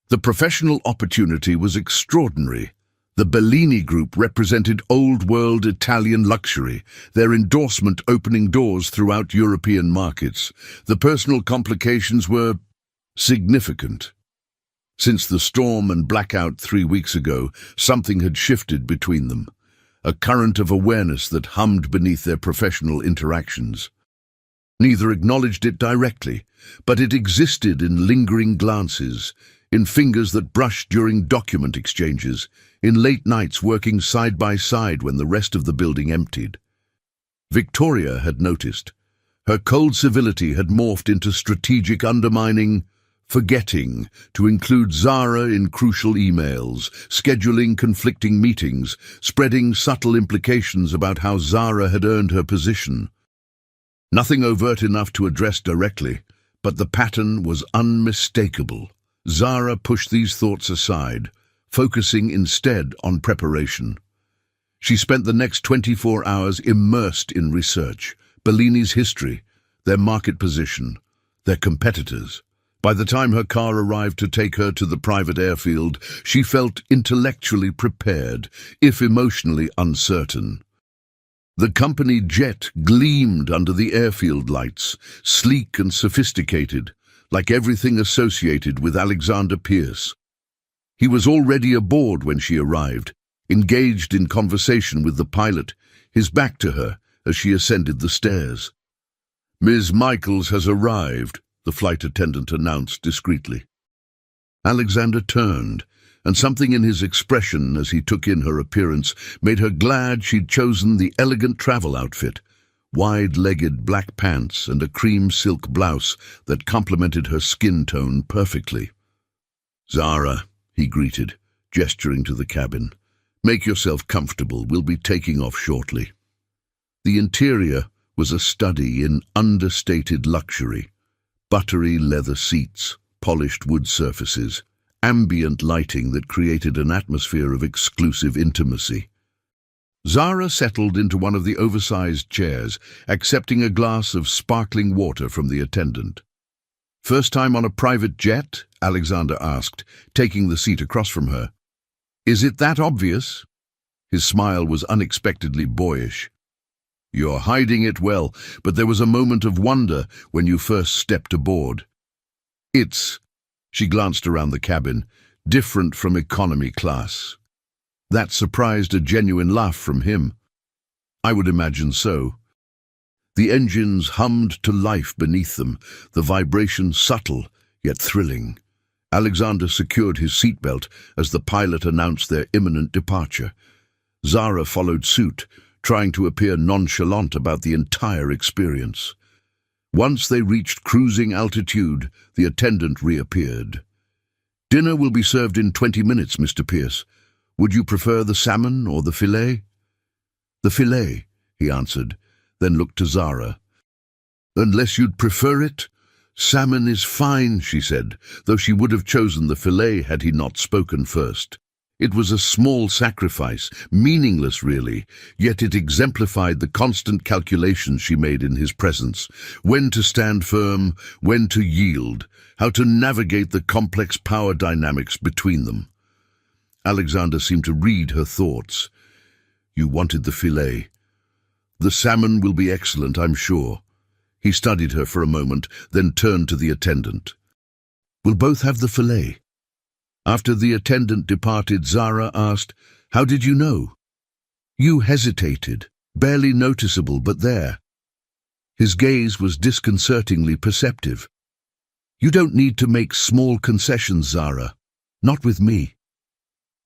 The professional opportunity was extraordinary. The Bellini Group represented old-world Italian luxury, their endorsement opening doors throughout European markets. The personal complications were significant. Since the storm and blackout 3 weeks ago, something had shifted between them, a current of awareness that hummed beneath their professional interactions. Neither acknowledged it directly, but it existed in lingering glances, in fingers that brushed during document exchanges, in late nights working side by side when the rest of the building emptied. Victoria had noticed. Her cold civility had morphed into strategic undermining, forgetting to include Zara in crucial emails, scheduling conflicting meetings, spreading subtle implications about how Zara had earned her position. Nothing overt enough to address directly, but the pattern was unmistakable. Zara pushed these thoughts aside, focusing instead on preparation. She spent the next 24 hours immersed in research, Bellini's history, their market position, their competitors. By the time her car arrived to take her to the private airfield, she felt intellectually prepared, if emotionally uncertain. The company jet gleamed under the airfield lights, sleek and sophisticated, like everything associated with Alexander Pierce. He was already aboard when she arrived, engaged in conversation with the pilot, his back to her as she ascended the stairs. "Ms. Michaels has arrived," the flight attendant announced discreetly. Alexander turned, and something in his expression as he took in her appearance made her glad she'd chosen the elegant travel outfit, wide-legged black pants and a cream silk blouse that complemented her skin tone perfectly. "Zara," he greeted, gesturing to the cabin. "Make yourself comfortable, we'll be taking off shortly." The interior was a study in understated luxury. Buttery leather seats, polished wood surfaces, ambient lighting that created an atmosphere of exclusive intimacy. Zara settled into one of the oversized chairs, accepting a glass of sparkling water from the attendant. "First time on a private jet?" Alexander asked, taking the seat across from her. "Is it that obvious?" His smile was unexpectedly boyish. "You're hiding it well, but there was a moment of wonder when you first stepped aboard." It's, she glanced around the cabin, different from economy class. That surprised a genuine laugh from him. I would imagine so. The engines hummed to life beneath them, the vibration subtle yet thrilling. Alexander secured his seatbelt as the pilot announced their imminent departure. Zara followed suit, trying to appear nonchalant about the entire experience. Once they reached cruising altitude, the attendant reappeared. "Dinner will be served in 20 minutes, Mr. Pierce. Would you prefer the salmon or the fillet?" "The fillet," he answered, then looked to Zara. "Unless you'd prefer it? Salmon is fine," she said, though she would have chosen the fillet had he not spoken first. It was a small sacrifice, meaningless really, yet it exemplified the constant calculations she made in his presence. When to stand firm, when to yield, how to navigate the complex power dynamics between them. Alexander seemed to read her thoughts. "You wanted the fillet. The salmon will be excellent, I'm sure." He studied her for a moment, then turned to the attendant. "We'll both have the fillet." After the attendant departed, Zara asked, "How did you know?" "You hesitated, barely noticeable, but there." His gaze was disconcertingly perceptive. "You don't need to make small concessions, Zara. Not with me."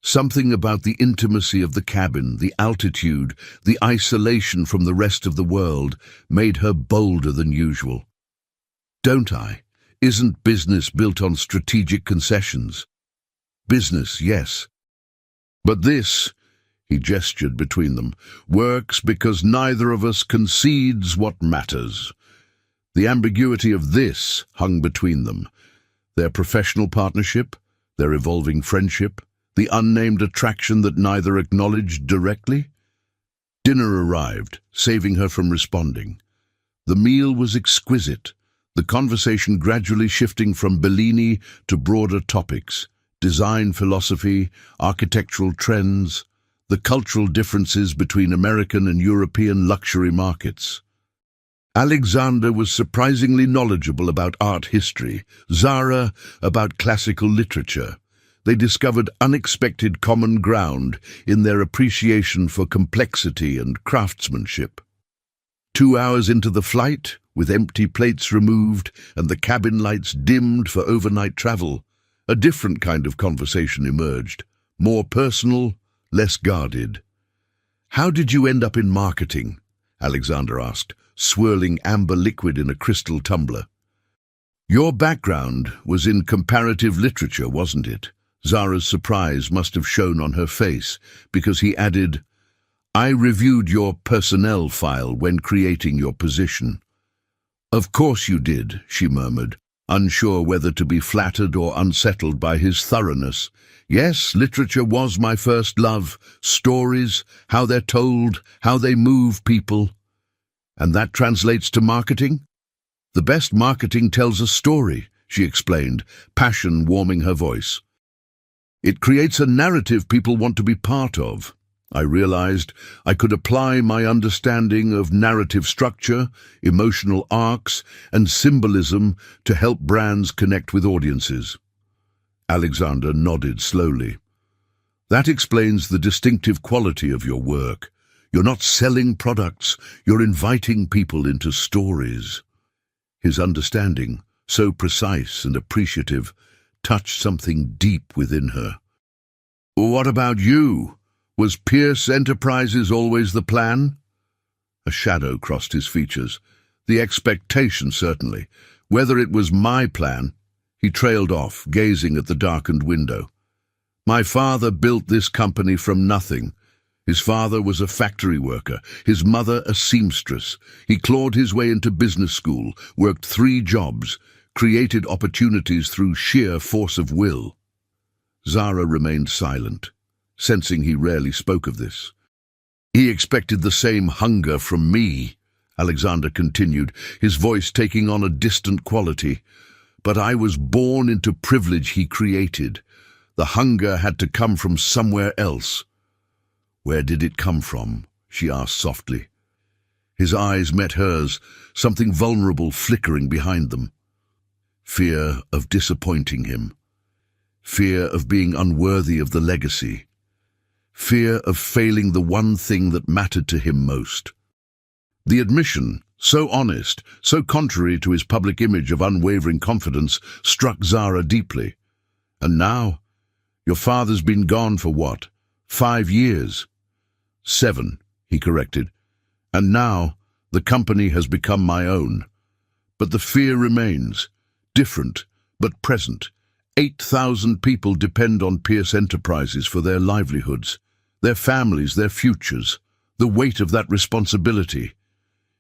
Something about the intimacy of the cabin, the altitude, the isolation from the rest of the world, made her bolder than usual. "Don't I? Isn't business built on strategic concessions?" "Business, yes. But this," he gestured between them, "works because neither of us concedes what matters." The ambiguity of this hung between them. Their professional partnership, their evolving friendship, the unnamed attraction that neither acknowledged directly. Dinner arrived, saving her from responding. The meal was exquisite, the conversation gradually shifting from Bellini to broader topics: design philosophy, architectural trends, the cultural differences between American and European luxury markets. Alexander was surprisingly knowledgeable about art history, Zara about classical literature. They discovered unexpected common ground in their appreciation for complexity and craftsmanship. 2 hours into the flight, with empty plates removed and the cabin lights dimmed for overnight travel, a different kind of conversation emerged, more personal, less guarded. "How did you end up in marketing?" Alexander asked, swirling amber liquid in a crystal tumbler. "Your background was in comparative literature, wasn't it?" Zara's surprise must have shown on her face, because he added, "I reviewed your personnel file when creating your position." "Of course you did," she murmured, unsure whether to be flattered or unsettled by his thoroughness. "Yes, literature was my first love. Stories, how they're told, how they move people." "And that translates to marketing?" "The best marketing tells a story," she explained, passion warming her voice. "It creates a narrative people want to be part of." I realized I could apply my understanding of narrative structure, emotional arcs, and symbolism to help brands connect with audiences. Alexander nodded slowly. "That explains the distinctive quality of your work. You're not selling products, you're inviting people into stories." His understanding, so precise and appreciative, touched something deep within her. "What about you? Was Pierce Enterprises always the plan?" A shadow crossed his features. "The expectation, certainly. Whether it was my plan—" He trailed off, gazing at the darkened window. "My father built this company from nothing. His father was a factory worker, his mother a seamstress. He clawed his way into business school, worked 3 jobs, created opportunities through sheer force of will." Zara remained silent, sensing he rarely spoke of this. "He expected the same hunger from me," Alexander continued, his voice taking on a distant quality. "But I was born into privilege he created. The hunger had to come from somewhere else." "Where did it come from?" she asked softly. His eyes met hers, something vulnerable flickering behind them. Fear of disappointing him. Fear of being unworthy of the legacy. Fear of failing the one thing that mattered to him most. The admission, so honest, so contrary to his public image of unwavering confidence, struck Zara deeply. And now? Your father's been gone for what? 5 years? 7, he corrected. And now, the company has become my own. But the fear remains, different, but present. 8,000 people depend on Pierce Enterprises for their livelihoods, their families, their futures. The weight of that responsibility.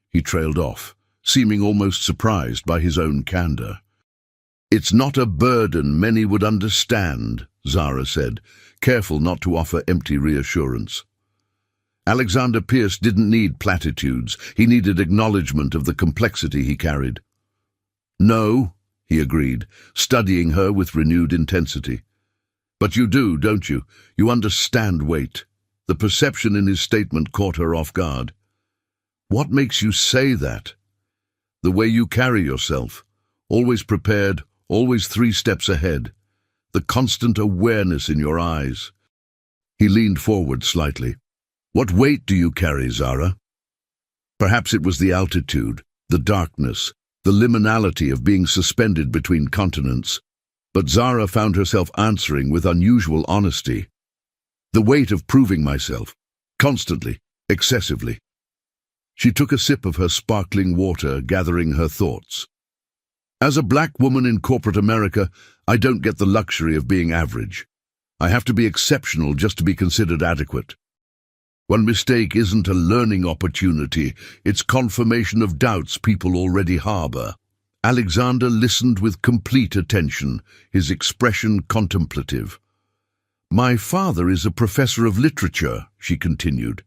He trailed off, seeming almost surprised by his own candor. It's not a burden many would understand, Zara said, careful not to offer empty reassurance. Alexander Pierce didn't need platitudes. He needed acknowledgement of the complexity he carried. No, he agreed, studying her with renewed intensity. But you do, don't you? You understand weight. The perception in his statement caught her off guard. What makes you say that? The way you carry yourself, always prepared, always 3 steps ahead. The constant awareness in your eyes. He leaned forward slightly. What weight do you carry, Zara? Perhaps it was the altitude, the darkness, the liminality of being suspended between continents. But Zara found herself answering with unusual honesty. The weight of proving myself, constantly, excessively. She took a sip of her sparkling water, gathering her thoughts. As a black woman in corporate America, I don't get the luxury of being average. I have to be exceptional just to be considered adequate. One mistake isn't a learning opportunity, it's confirmation of doubts people already harbor. Alexander listened with complete attention, his expression contemplative. My father is a professor of literature, she continued.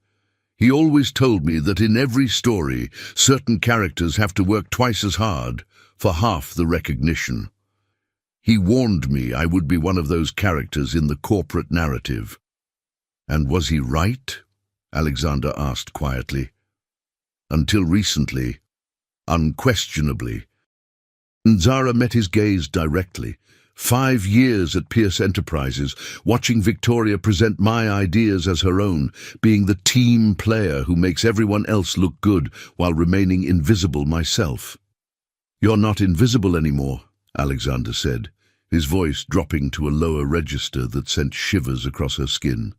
He always told me that in every story, certain characters have to work twice as hard for half the recognition. He warned me I would be one of those characters in the corporate narrative. And was he right? Alexander asked quietly. Until recently, unquestionably. Zara met his gaze directly. 5 years at Pierce Enterprises, watching Victoria present my ideas as her own, being the team player who makes everyone else look good while remaining invisible myself. You're not invisible anymore, Alexander said, his voice dropping to a lower register that sent shivers across her skin.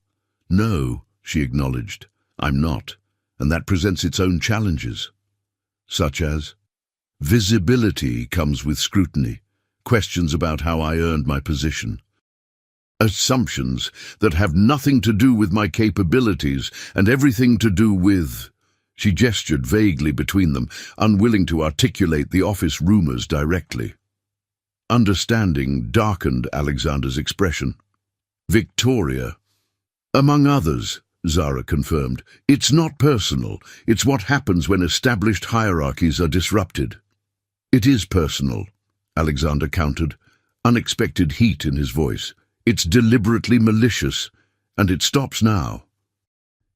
No, she acknowledged, I'm not, and that presents its own challenges. Such as? Visibility comes with scrutiny. Questions about how I earned my position. Assumptions that have nothing to do with my capabilities and everything to do with... She gestured vaguely between them, unwilling to articulate the office rumors directly. Understanding darkened Alexander's expression. Victoria. Among others, Zara confirmed. It's not personal. It's what happens when established hierarchies are disrupted. It is personal, Alexander countered, unexpected heat in his voice. It's deliberately malicious, and it stops now.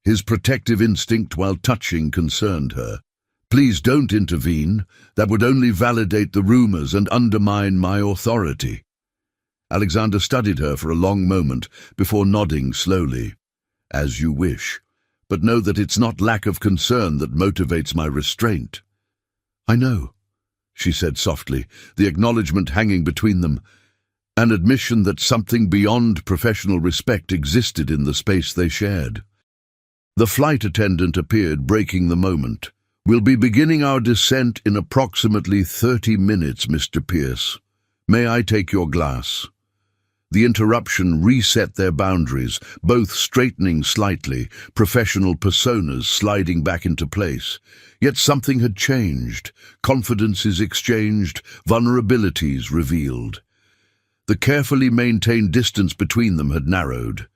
His protective instinct while touching concerned her. Please don't intervene. That would only validate the rumors and undermine my authority. Alexander studied her for a long moment before nodding slowly. As you wish, but know that it's not lack of concern that motivates my restraint. I know, she said softly, the acknowledgement hanging between them, an admission that something beyond professional respect existed in the space they shared. The flight attendant appeared, breaking the moment. We'll be beginning our descent in approximately 30 minutes, Mr. Pierce. May I take your glass? The interruption reset their boundaries, both straightening slightly, professional personas sliding back into place. Yet something had changed, confidences exchanged, vulnerabilities revealed. The carefully maintained distance between them had narrowed.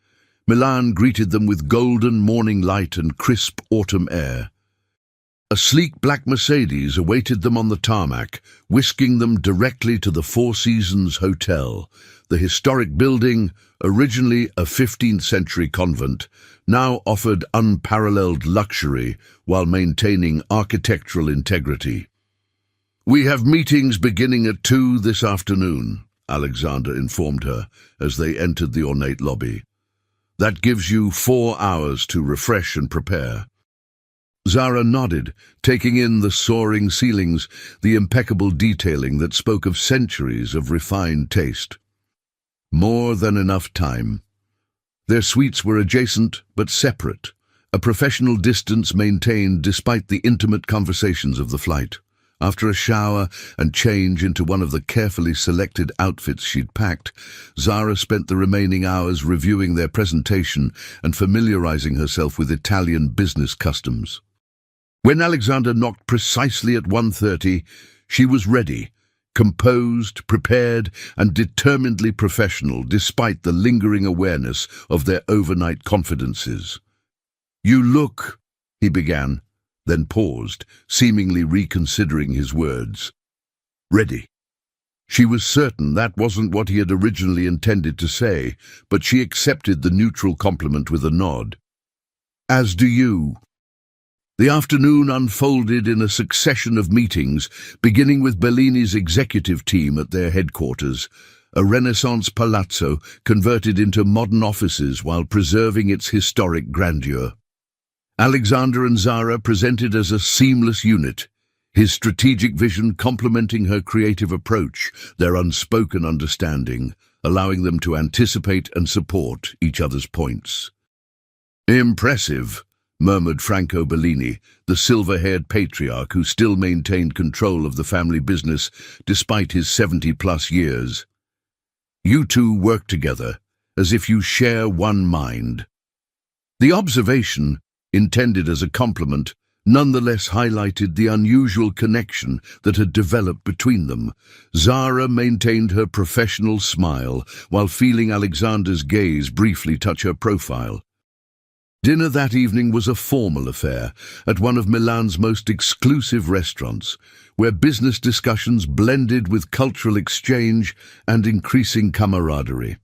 Milan greeted them with golden morning light and crisp autumn air. A sleek black Mercedes awaited them on the tarmac, whisking them directly to the Four Seasons Hotel, the historic building, originally a 15th-century convent, now offered unparalleled luxury while maintaining architectural integrity. "We have meetings beginning at 2 this afternoon," Alexander informed her as they entered the ornate lobby. "That gives you 4 hours to refresh and prepare." Zara nodded, taking in the soaring ceilings, the impeccable detailing that spoke of centuries of refined taste. More than enough time. Their suites were adjacent but separate, a professional distance maintained despite the intimate conversations of the flight. After a shower and change into one of the carefully selected outfits she'd packed, Zara spent the remaining hours reviewing their presentation and familiarizing herself with Italian business customs. When Alexander knocked precisely at 1:30, she was ready, composed, prepared, and determinedly professional despite the lingering awareness of their overnight confidences. "You look," he began, then paused, seemingly reconsidering his words. "Ready." She was certain that wasn't what he had originally intended to say, but she accepted the neutral compliment with a nod. "As do you." The afternoon unfolded in a succession of meetings, beginning with Bellini's executive team at their headquarters, a Renaissance palazzo converted into modern offices while preserving its historic grandeur. Alexander and Zara presented as a seamless unit, his strategic vision complementing her creative approach, their unspoken understanding, allowing them to anticipate and support each other's points. "Impressive," murmured Franco Bellini, the silver-haired patriarch who still maintained control of the family business despite his 70-plus years. "You two work together, as if you share one mind." The observation, intended as a compliment, nonetheless highlighted the unusual connection that had developed between them. Zara maintained her professional smile while feeling Alexander's gaze briefly touch her profile. Dinner that evening was a formal affair at one of Milan's most exclusive restaurants, where business discussions blended with cultural exchange and increasing camaraderie.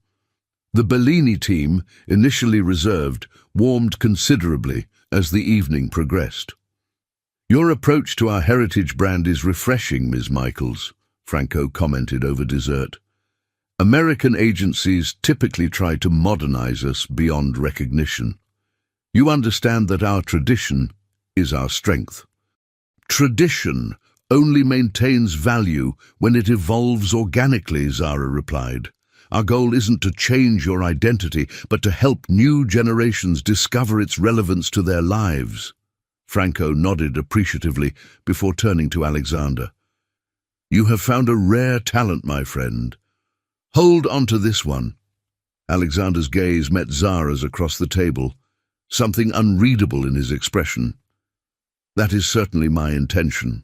The Bellini team, initially reserved, warmed considerably as the evening progressed. "Your approach to our heritage brand is refreshing, Ms. Michaels," Franco commented over dessert. "American agencies typically try to modernize us beyond recognition. You understand that our tradition is our strength." "Tradition only maintains value when it evolves organically," Zara replied. "Our goal isn't to change your identity, but to help new generations discover its relevance to their lives." Franco nodded appreciatively before turning to Alexander. "You have found a rare talent, my friend. Hold on to this one." Alexander's gaze met Zara's across the table, something unreadable in his expression. "That is certainly my intention."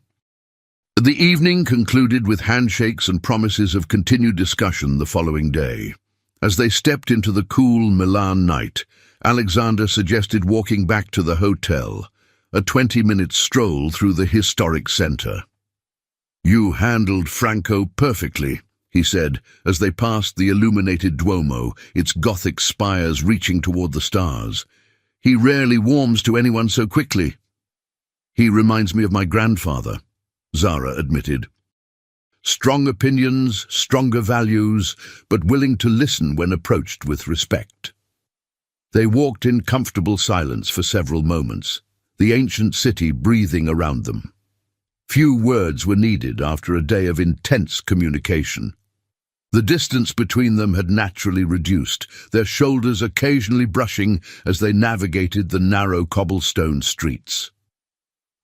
The evening concluded with handshakes and promises of continued discussion the following day. As they stepped into the cool Milan night, Alexander suggested walking back to the hotel, a 20-minute stroll through the historic center. "You handled Franco perfectly," he said, as they passed the illuminated Duomo, its Gothic spires reaching toward the stars. "He rarely warms to anyone so quickly." "He reminds me of my grandfather," Zara admitted. "Strong opinions, stronger values, but willing to listen when approached with respect." They walked in comfortable silence for several moments, the ancient city breathing around them. Few words were needed after a day of intense communication. The distance between them had naturally reduced, their shoulders occasionally brushing as they navigated the narrow cobblestone streets.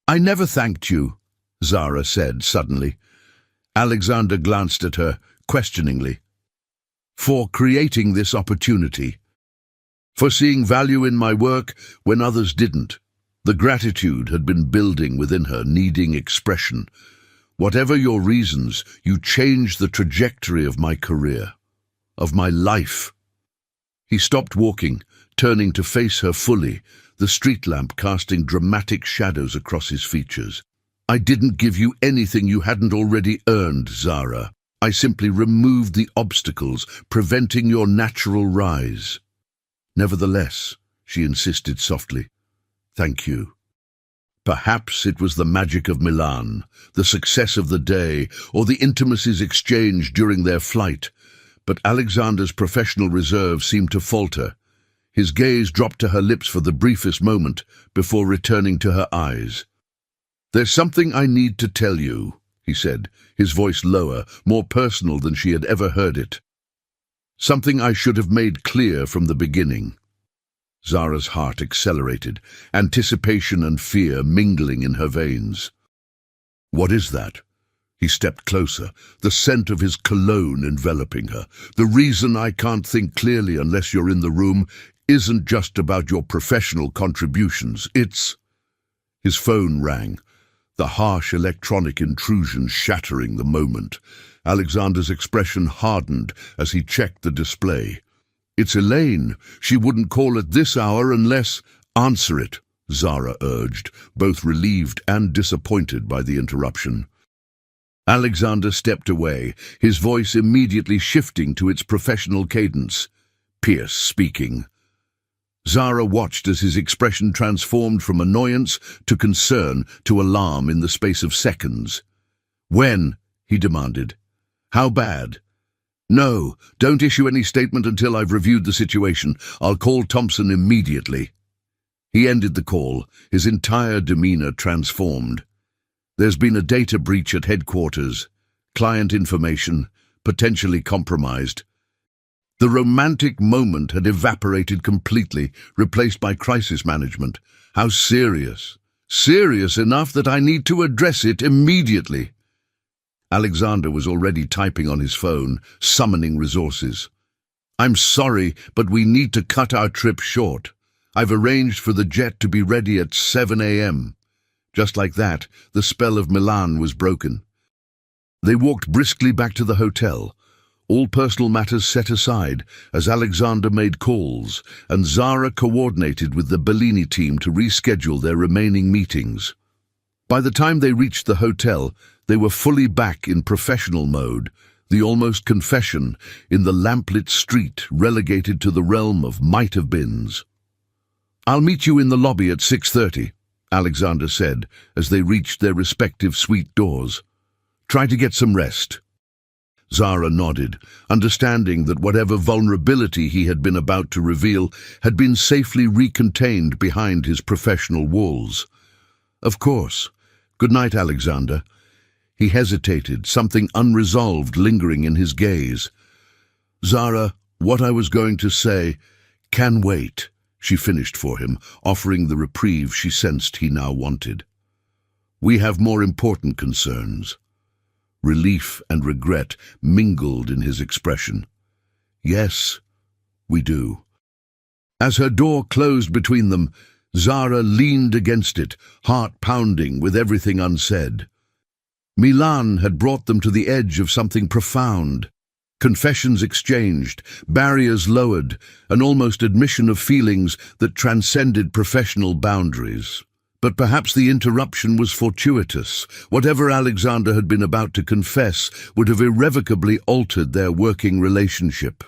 "I never thanked you," Zara said suddenly. Alexander glanced at her, questioningly. "For creating this opportunity. For seeing value in my work when others didn't." The gratitude had been building within her, needing expression. "Whatever your reasons, you changed the trajectory of my career, of my life." He stopped walking, turning to face her fully, the street lamp casting dramatic shadows across his features. "I didn't give you anything you hadn't already earned, Zara. I simply removed the obstacles, preventing your natural rise." "Nevertheless," she insisted softly, "thank you." Perhaps it was the magic of Milan, the success of the day, or the intimacies exchanged during their flight. But Alexander's professional reserve seemed to falter. His gaze dropped to her lips for the briefest moment before returning to her eyes. "There's something I need to tell you," he said, his voice lower, more personal than she had ever heard it. "Something I should have made clear from the beginning." Zara's heart accelerated, anticipation and fear mingling in her veins. "What is that?" He stepped closer, the scent of his cologne enveloping her. "The reason I can't think clearly unless you're in the room isn't just about your professional contributions. It's—" His phone rang, the harsh electronic intrusion shattering the moment. Alexander's expression hardened as he checked the display. "It's Elaine. She wouldn't call at this hour unless—" "Answer it," Zara urged, both relieved and disappointed by the interruption. Alexander stepped away, his voice immediately shifting to its professional cadence. "Pierce speaking." Zara watched as his expression transformed from annoyance to concern to alarm in the space of seconds. "When?" he demanded. "How bad?" "No, don't issue any statement until I've reviewed the situation. I'll call Thompson immediately." He ended the call, his entire demeanor transformed. "There's been a data breach at headquarters. Client information, potentially compromised." The romantic moment had evaporated completely, replaced by crisis management. "How serious? Serious enough that I need to address it immediately." Alexander was already typing on his phone, summoning resources. "I'm sorry, but we need to cut our trip short. I've arranged for the jet to be ready at 7 a.m. Just like that, the spell of Milan was broken. They walked briskly back to the hotel, all personal matters set aside as Alexander made calls and Zara coordinated with the Bellini team to reschedule their remaining meetings. By the time they reached the hotel, they were fully back in professional mode, the almost confession in the lamplit street relegated to the realm of might-have-beens. "I'll meet you in the lobby at 6:30, Alexander said as they reached their respective suite doors. "Try to get some rest." Zara nodded, understanding that whatever vulnerability he had been about to reveal had been safely recontained behind his professional walls. "Of course. Good night, Alexander." He hesitated, something unresolved lingering in his gaze. "Zara, what I was going to say can wait," she finished for him, offering the reprieve she sensed he now wanted. "We have more important concerns." Relief and regret mingled in his expression. "Yes, we do." As her door closed between them, Zara leaned against it, heart pounding with everything unsaid. Milan had brought them to the edge of something profound. Confessions exchanged, barriers lowered, an almost admission of feelings that transcended professional boundaries. But perhaps the interruption was fortuitous. Whatever Alexander had been about to confess would have irrevocably altered their working relationship.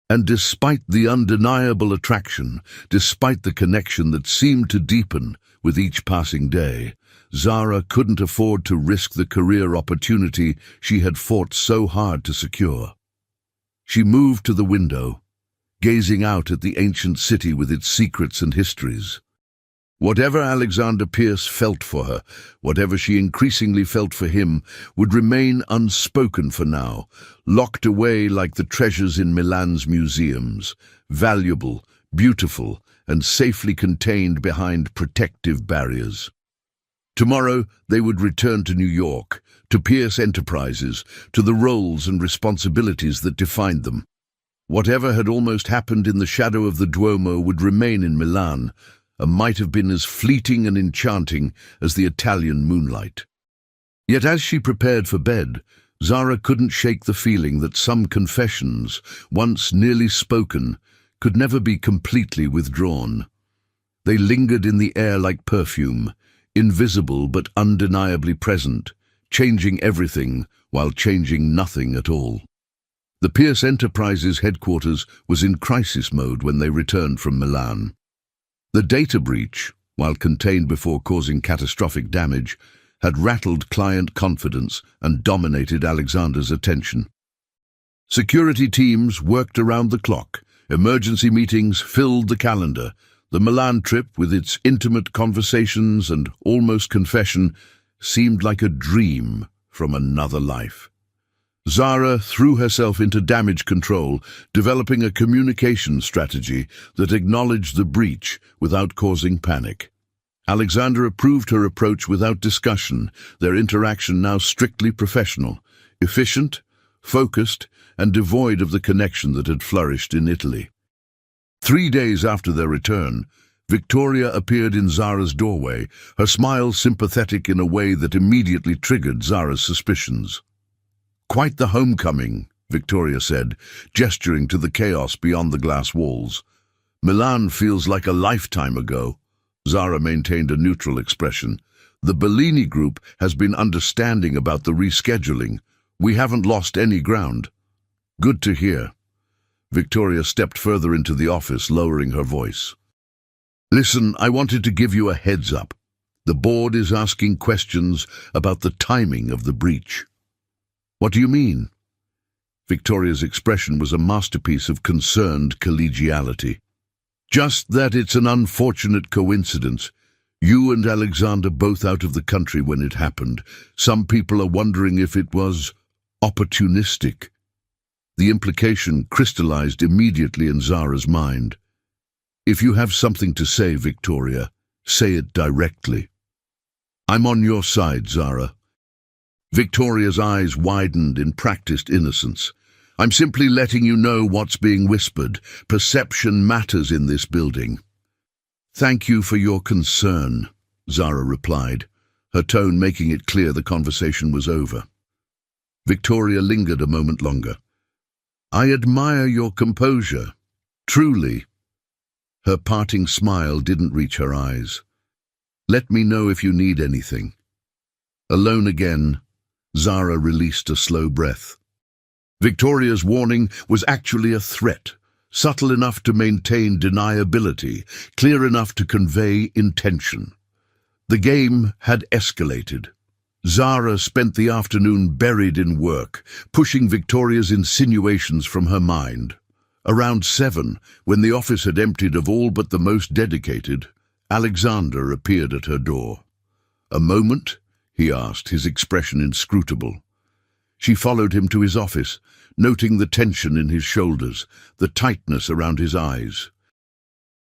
And despite the undeniable attraction, despite the connection that seemed to deepen with each passing day, Zara couldn't afford to risk the career opportunity she had fought so hard to secure. She moved to the window, gazing out at the ancient city with its secrets and histories. Whatever Alexander Pierce felt for her, whatever she increasingly felt for him, would remain unspoken for now, locked away like the treasures in Milan's museums, valuable, beautiful, and safely contained behind protective barriers. Tomorrow they would return to New York, to Pierce Enterprises, to the roles and responsibilities that defined them. Whatever had almost happened in the shadow of the Duomo would remain in Milan, and might have been as fleeting and enchanting as the Italian moonlight. Yet as she prepared for bed, Zara couldn't shake the feeling that some confessions, once nearly spoken, could never be completely withdrawn. They lingered in the air like perfume, invisible but undeniably present, changing everything while changing nothing at all. The Pierce Enterprises headquarters was in crisis mode when they returned from Milan. The data breach, while contained before causing catastrophic damage, had rattled client confidence and dominated Alexander's attention. Security teams worked around the clock. Emergency meetings filled the calendar. The Milan trip, with its intimate conversations and almost confession, seemed like a dream from another life. Zara threw herself into damage control, developing a communication strategy that acknowledged the breach without causing panic. Alexander approved her approach without discussion, their interaction now strictly professional, efficient, focused, and devoid of the connection that had flourished in Italy. 3 days after their return, Victoria appeared in Zara's doorway, her smile sympathetic in a way that immediately triggered Zara's suspicions. "Quite the homecoming," Victoria said, gesturing to the chaos beyond the glass walls. "Milan feels like a lifetime ago." Zara maintained a neutral expression. "The Bellini group has been understanding about the rescheduling. We haven't lost any ground." "Good to hear." Victoria stepped further into the office, lowering her voice. "Listen, I wanted to give you a heads up. The board is asking questions about the timing of the breach." "What do you mean?" Victoria's expression was a masterpiece of concerned collegiality. "Just that it's an unfortunate coincidence. You and Alexander both out of the country when it happened. Some people are wondering if it was opportunistic." The implication crystallized immediately in Zara's mind. "If you have something to say, Victoria, say it directly." "I'm on your side, Zara." Victoria's eyes widened in practiced innocence. "I'm simply letting you know what's being whispered. Perception matters in this building." "Thank you for your concern," Zara replied, her tone making it clear the conversation was over. Victoria lingered a moment longer. "I admire your composure. Truly." Her parting smile didn't reach her eyes. "Let me know if you need anything." Alone again, Zara released a slow breath. Victoria's warning was actually a threat, subtle enough to maintain deniability, clear enough to convey intention. The game had escalated. Zara spent the afternoon buried in work, pushing Victoria's insinuations from her mind. Around 7, when the office had emptied of all but the most dedicated, Alexander appeared at her door. "A moment?" he asked, his expression inscrutable. She followed him to his office, noting the tension in his shoulders, the tightness around his eyes.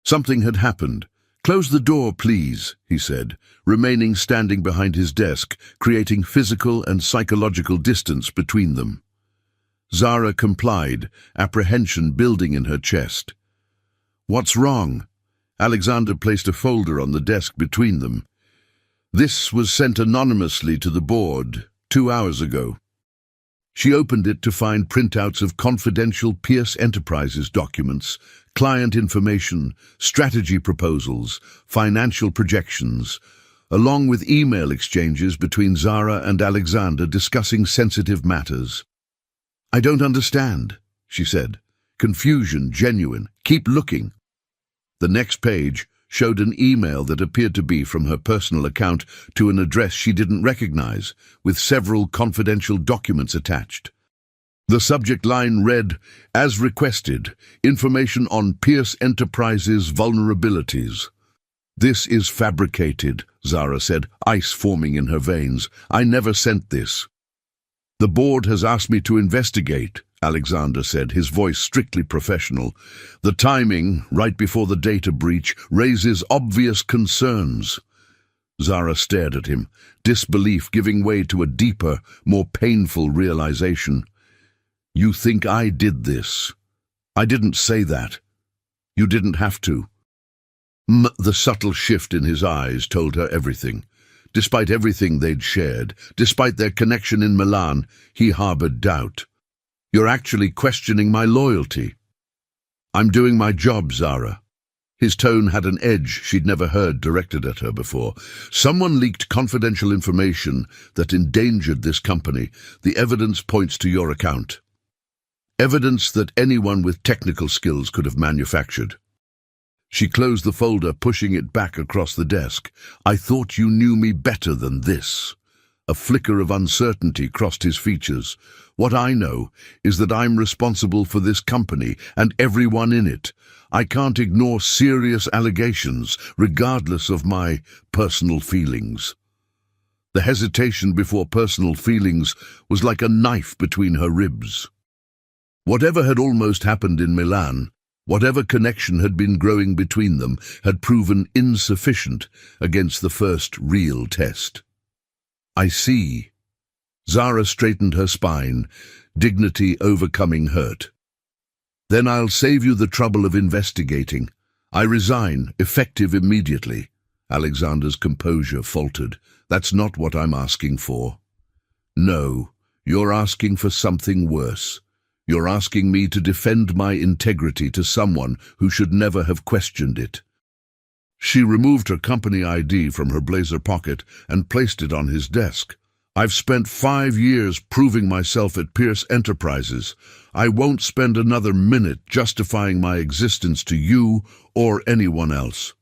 Something had happened. "Close the door, please," he said, remaining standing behind his desk, creating physical and psychological distance between them. Zara complied, apprehension building in her chest. "What's wrong?" Alexander placed a folder on the desk between them. "This was sent anonymously to the board 2 hours ago." She opened it to find printouts of confidential Pierce Enterprises documents, client information, strategy proposals, financial projections, along with email exchanges between Zara and Alexander discussing sensitive matters. "I don't understand," she said. Confusion genuine. "Keep looking." The next page showed an email that appeared to be from her personal account to an address she didn't recognize, with several confidential documents attached. The subject line read, "As requested, information on Pierce Enterprises vulnerabilities." "This is fabricated," Zara said, ice forming in her veins. "I never sent this." "The board has asked me to investigate," Alexander said, his voice strictly professional. "The timing, right before the data breach, raises obvious concerns." Zara stared at him, disbelief giving way to a deeper, more painful realization. "You think I did this?" "I didn't say that." "You didn't have to." The subtle shift in his eyes told her everything. Despite everything they'd shared, despite their connection in Milan, he harbored doubt. "You're actually questioning my loyalty." "I'm doing my job, Zara." His tone had an edge she'd never heard directed at her before. "Someone leaked confidential information that endangered this company. The evidence points to your account. Evidence that anyone with technical skills could have manufactured." She closed the folder, pushing it back across the desk. "I thought you knew me better than this." A flicker of uncertainty crossed his features. "What I know is that I'm responsible for this company and everyone in it. I can't ignore serious allegations, regardless of my personal feelings." The hesitation before personal feelings was like a knife between her ribs. Whatever had almost happened in Milan, whatever connection had been growing between them, had proven insufficient against the first real test. "I see." Zara straightened her spine, dignity overcoming hurt. "Then I'll save you the trouble of investigating. I resign, effective immediately." Alexander's composure faltered. "That's not what I'm asking for." "No, you're asking for something worse. You're asking me to defend my integrity to someone who should never have questioned it." She removed her company ID from her blazer pocket and placed it on his desk. "I've spent 5 years proving myself at Pierce Enterprises. I won't spend another minute justifying my existence to you or anyone else."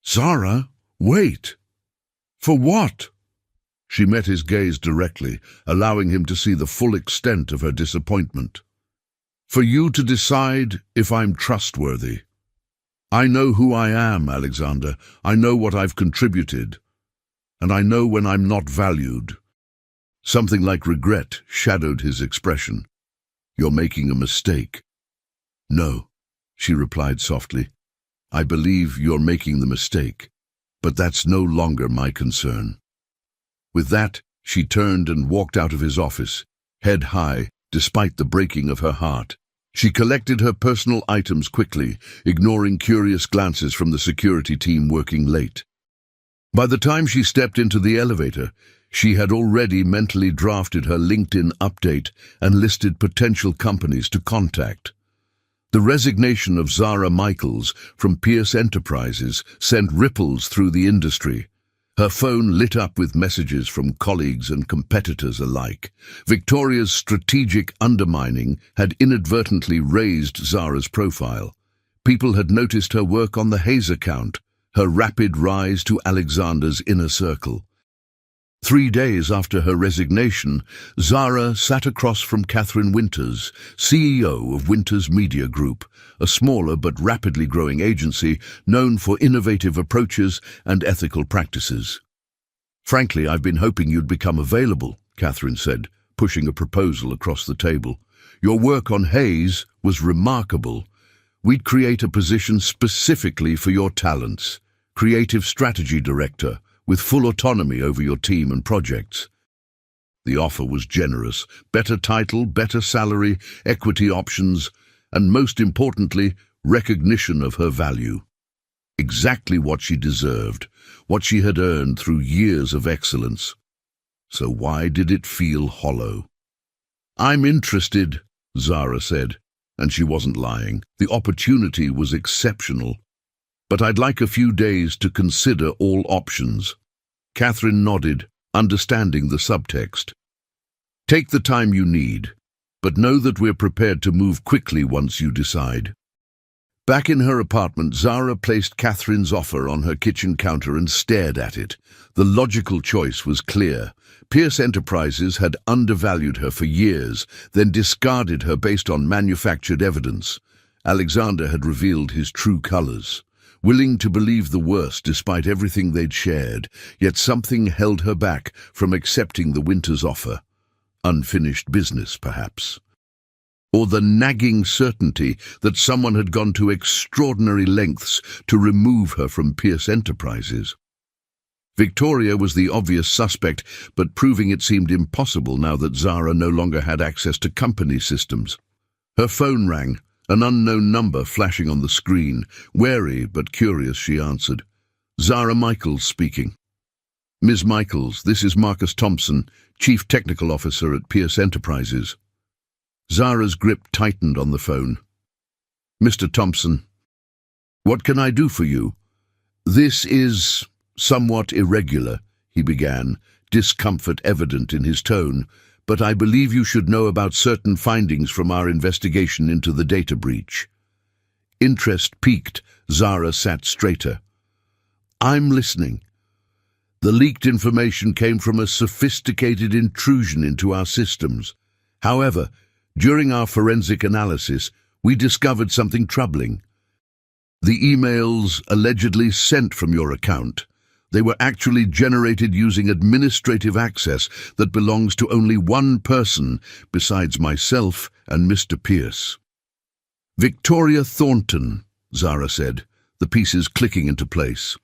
"Zara, wait. For what?" She met his gaze directly, allowing him to see the full extent of her disappointment. "For you to decide if I'm trustworthy. I know who I am, Alexander. I know what I've contributed. And I know when I'm not valued." Something like regret shadowed his expression. "You're making a mistake." "No," she replied softly. "I believe you're making the mistake, but that's no longer my concern." With that, she turned and walked out of his office, head high, despite the breaking of her heart. She collected her personal items quickly, ignoring curious glances from the security team working late. By the time she stepped into the elevator, she had already mentally drafted her LinkedIn update and listed potential companies to contact. The resignation of Zara Michaels from Pierce Enterprises sent ripples through the industry. Her phone lit up with messages from colleagues and competitors alike. Victoria's strategic undermining had inadvertently raised Zara's profile. People had noticed her work on the Hayes account, her rapid rise to Alexander's inner circle. 3 days after her resignation, Zara sat across from Catherine Winters, CEO of Winters Media Group, a smaller but rapidly growing agency known for innovative approaches and ethical practices. "Frankly, I've been hoping you'd become available," Catherine said, pushing a proposal across the table. "Your work on Hayes was remarkable. We'd create a position specifically for your talents, Creative Strategy Director, with full autonomy over your team and projects." The offer was generous: better title, better salary, equity options, and most importantly, recognition of her value. Exactly what she deserved, what she had earned through years of excellence. So why did it feel hollow? "I'm interested," Zara said, and she wasn't lying. The opportunity was exceptional. "But I'd like a few days to consider all options." Catherine nodded, understanding the subtext. "Take the time you need, but know that we're prepared to move quickly once you decide." Back in her apartment, Zara placed Catherine's offer on her kitchen counter and stared at it. The logical choice was clear. Pierce Enterprises had undervalued her for years, then discarded her based on manufactured evidence. Alexander had revealed his true colors. Willing to believe the worst despite everything they'd shared, yet something held her back from accepting the Winters offer. Unfinished business, perhaps. Or the nagging certainty that someone had gone to extraordinary lengths to remove her from Pierce Enterprises. Victoria was the obvious suspect, but proving it seemed impossible now that Zara no longer had access to company systems. Her phone rang. An unknown number flashing on the screen. Wary but curious, she answered. "Zara Michaels speaking." "Ms. Michaels, this is Marcus Thompson, Chief Technical Officer at Pierce Enterprises." Zara's grip tightened on the phone. "Mr. Thompson, what can I do for you?" "This is somewhat irregular," he began, discomfort evident in his tone, "but I believe you should know about certain findings from our investigation into the data breach." Interest piqued, Zara sat straighter. I'm listening. The leaked information came from a sophisticated intrusion into our systems. However, during our forensic analysis, we discovered something troubling. The emails allegedly sent from your account, they were actually generated using administrative access that belongs to only one person besides myself and Mr. Pierce. Victoria Thornton, Zara said, the pieces clicking into place.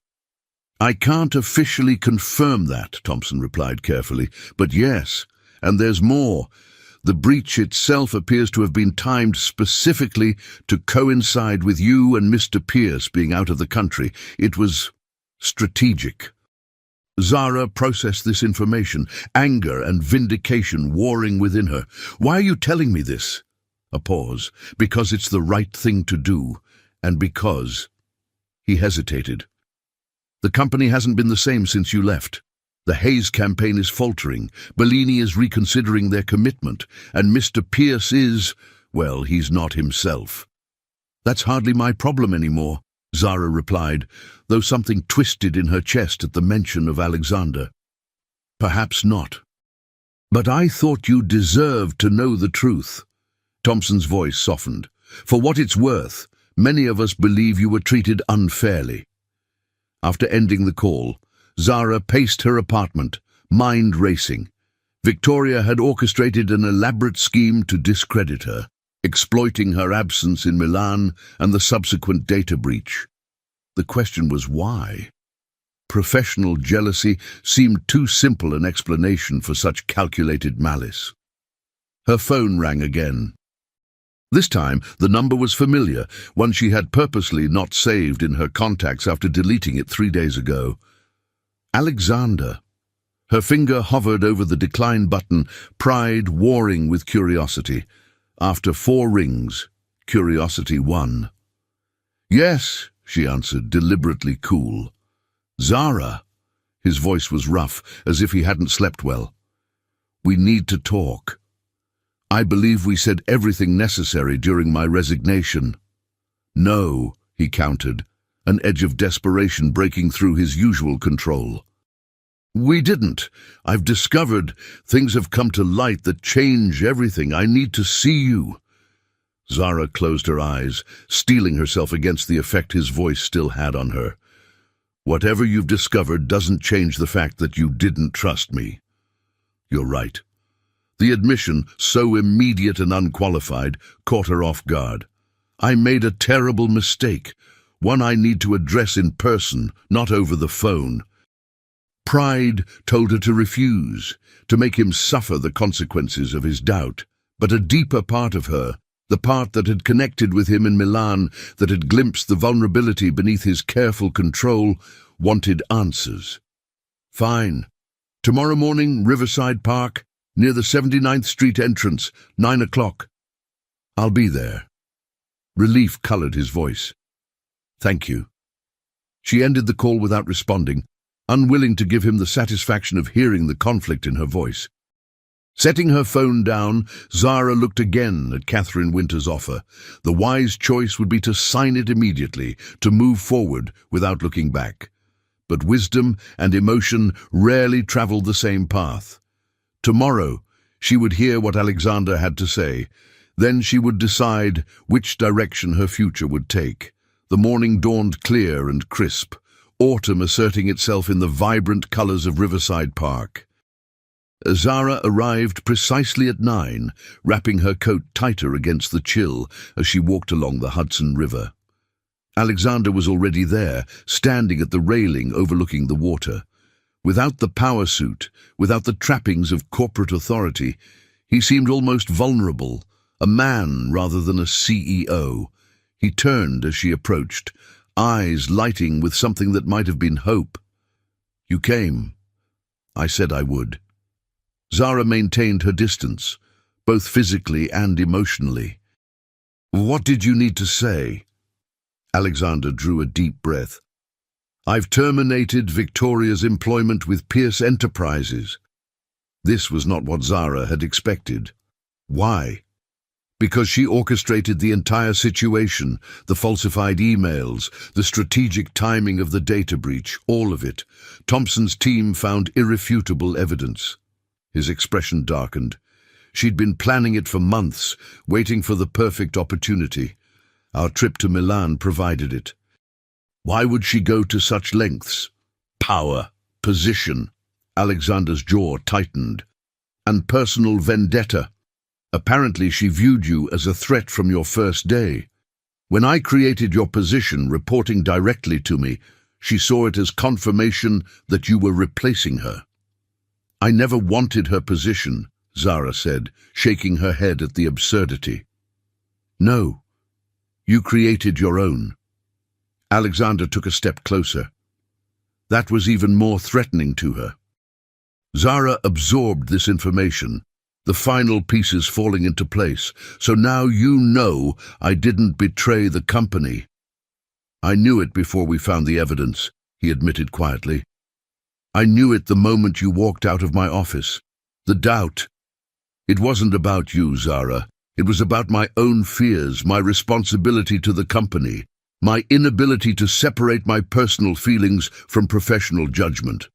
I can't officially confirm that, Thompson replied carefully, but yes, and there's more. The breach itself appears to have been timed specifically to coincide with you and Mr. Pierce being out of the country. It was strategic. Zara processed this information, anger and vindication warring within her. Why are you telling me this? A pause. Because it's the right thing to do, and because... He hesitated. The company hasn't been the same since you left. The Hayes campaign is faltering, Bellini is reconsidering their commitment, and Mr. Pierce is, well, he's not himself. That's hardly my problem anymore, Zara replied, though something twisted in her chest at the mention of Alexander. Perhaps not. But I thought you deserved to know the truth. Thompson's voice softened. For what it's worth, many of us believe you were treated unfairly. After ending the call, Zara paced her apartment, mind racing. Victoria had orchestrated an elaborate scheme to discredit her, exploiting her absence in Milan and the subsequent data breach. The question was why? Professional jealousy seemed too simple an explanation for such calculated malice. Her phone rang again. This time, the number was familiar, one she had purposely not saved in her contacts after deleting it 3 days ago. Alexander. Her finger hovered over the decline button, pride warring with curiosity. After 4 rings, curiosity won. Yes, she answered, deliberately cool. Zara. His voice was rough, as if he hadn't slept well. We need to talk. I believe we said everything necessary during my resignation. No, he countered, an edge of desperation breaking through his usual control. We didn't. I've discovered things have come to light that change everything. I need to see you. Zara closed her eyes, steeling herself against the effect his voice still had on her. Whatever you've discovered doesn't change the fact that you didn't trust me. You're right. The admission, so immediate and unqualified, caught her off guard. I made a terrible mistake, one I need to address in person, not over the phone. Pride told her to refuse, to make him suffer the consequences of his doubt. But a deeper part of her, the part that had connected with him in Milan, that had glimpsed the vulnerability beneath his careful control, wanted answers. Fine. Tomorrow morning, Riverside Park, near the 79th Street entrance, 9 o'clock. I'll be there. Relief colored his voice. Thank you. She ended the call without responding, unwilling to give him the satisfaction of hearing the conflict in her voice. Setting her phone down, Zara looked again at Catherine Winter's offer. The wise choice would be to sign it immediately, to move forward without looking back. But wisdom and emotion rarely traveled the same path. Tomorrow, she would hear what Alexander had to say. Then she would decide which direction her future would take. The morning dawned clear and crisp, autumn asserting itself in the vibrant colors of Riverside Park. Zara arrived precisely at 9, wrapping her coat tighter against the chill as she walked along the Hudson River. Alexander was already there, standing at the railing overlooking the water. Without the power suit, without the trappings of corporate authority, he seemed almost vulnerable, a man rather than a CEO. He turned as she approached, eyes lighting with something that might have been hope. You came. I said I would. Zara maintained her distance, both physically and emotionally. What did you need to say? Alexander drew a deep breath. I've terminated Victoria's employment with Pierce Enterprises. This was not what Zara had expected. Why? Because she orchestrated the entire situation, the falsified emails, the strategic timing of the data breach, all of it. Thompson's team found irrefutable evidence. His expression darkened. She'd been planning it for months, waiting for the perfect opportunity. Our trip to Milan provided it. Why would she go to such lengths? Power, position. Alexander's jaw tightened. And personal vendetta. Apparently she viewed you as a threat from your first day. When I created your position, reporting directly to me, she saw it as confirmation that you were replacing her. I never wanted her position, Zara said, shaking her head at the absurdity. No, you created your own. Alexander took a step closer. That was even more threatening to her. Zara absorbed this information, the final pieces falling into place. So now you know I didn't betray the company. I knew it before we found the evidence, he admitted quietly. I knew it the moment you walked out of my office. The doubt. It wasn't about you, Zara. It was about my own fears, my responsibility to the company, my inability to separate my personal feelings from professional judgment.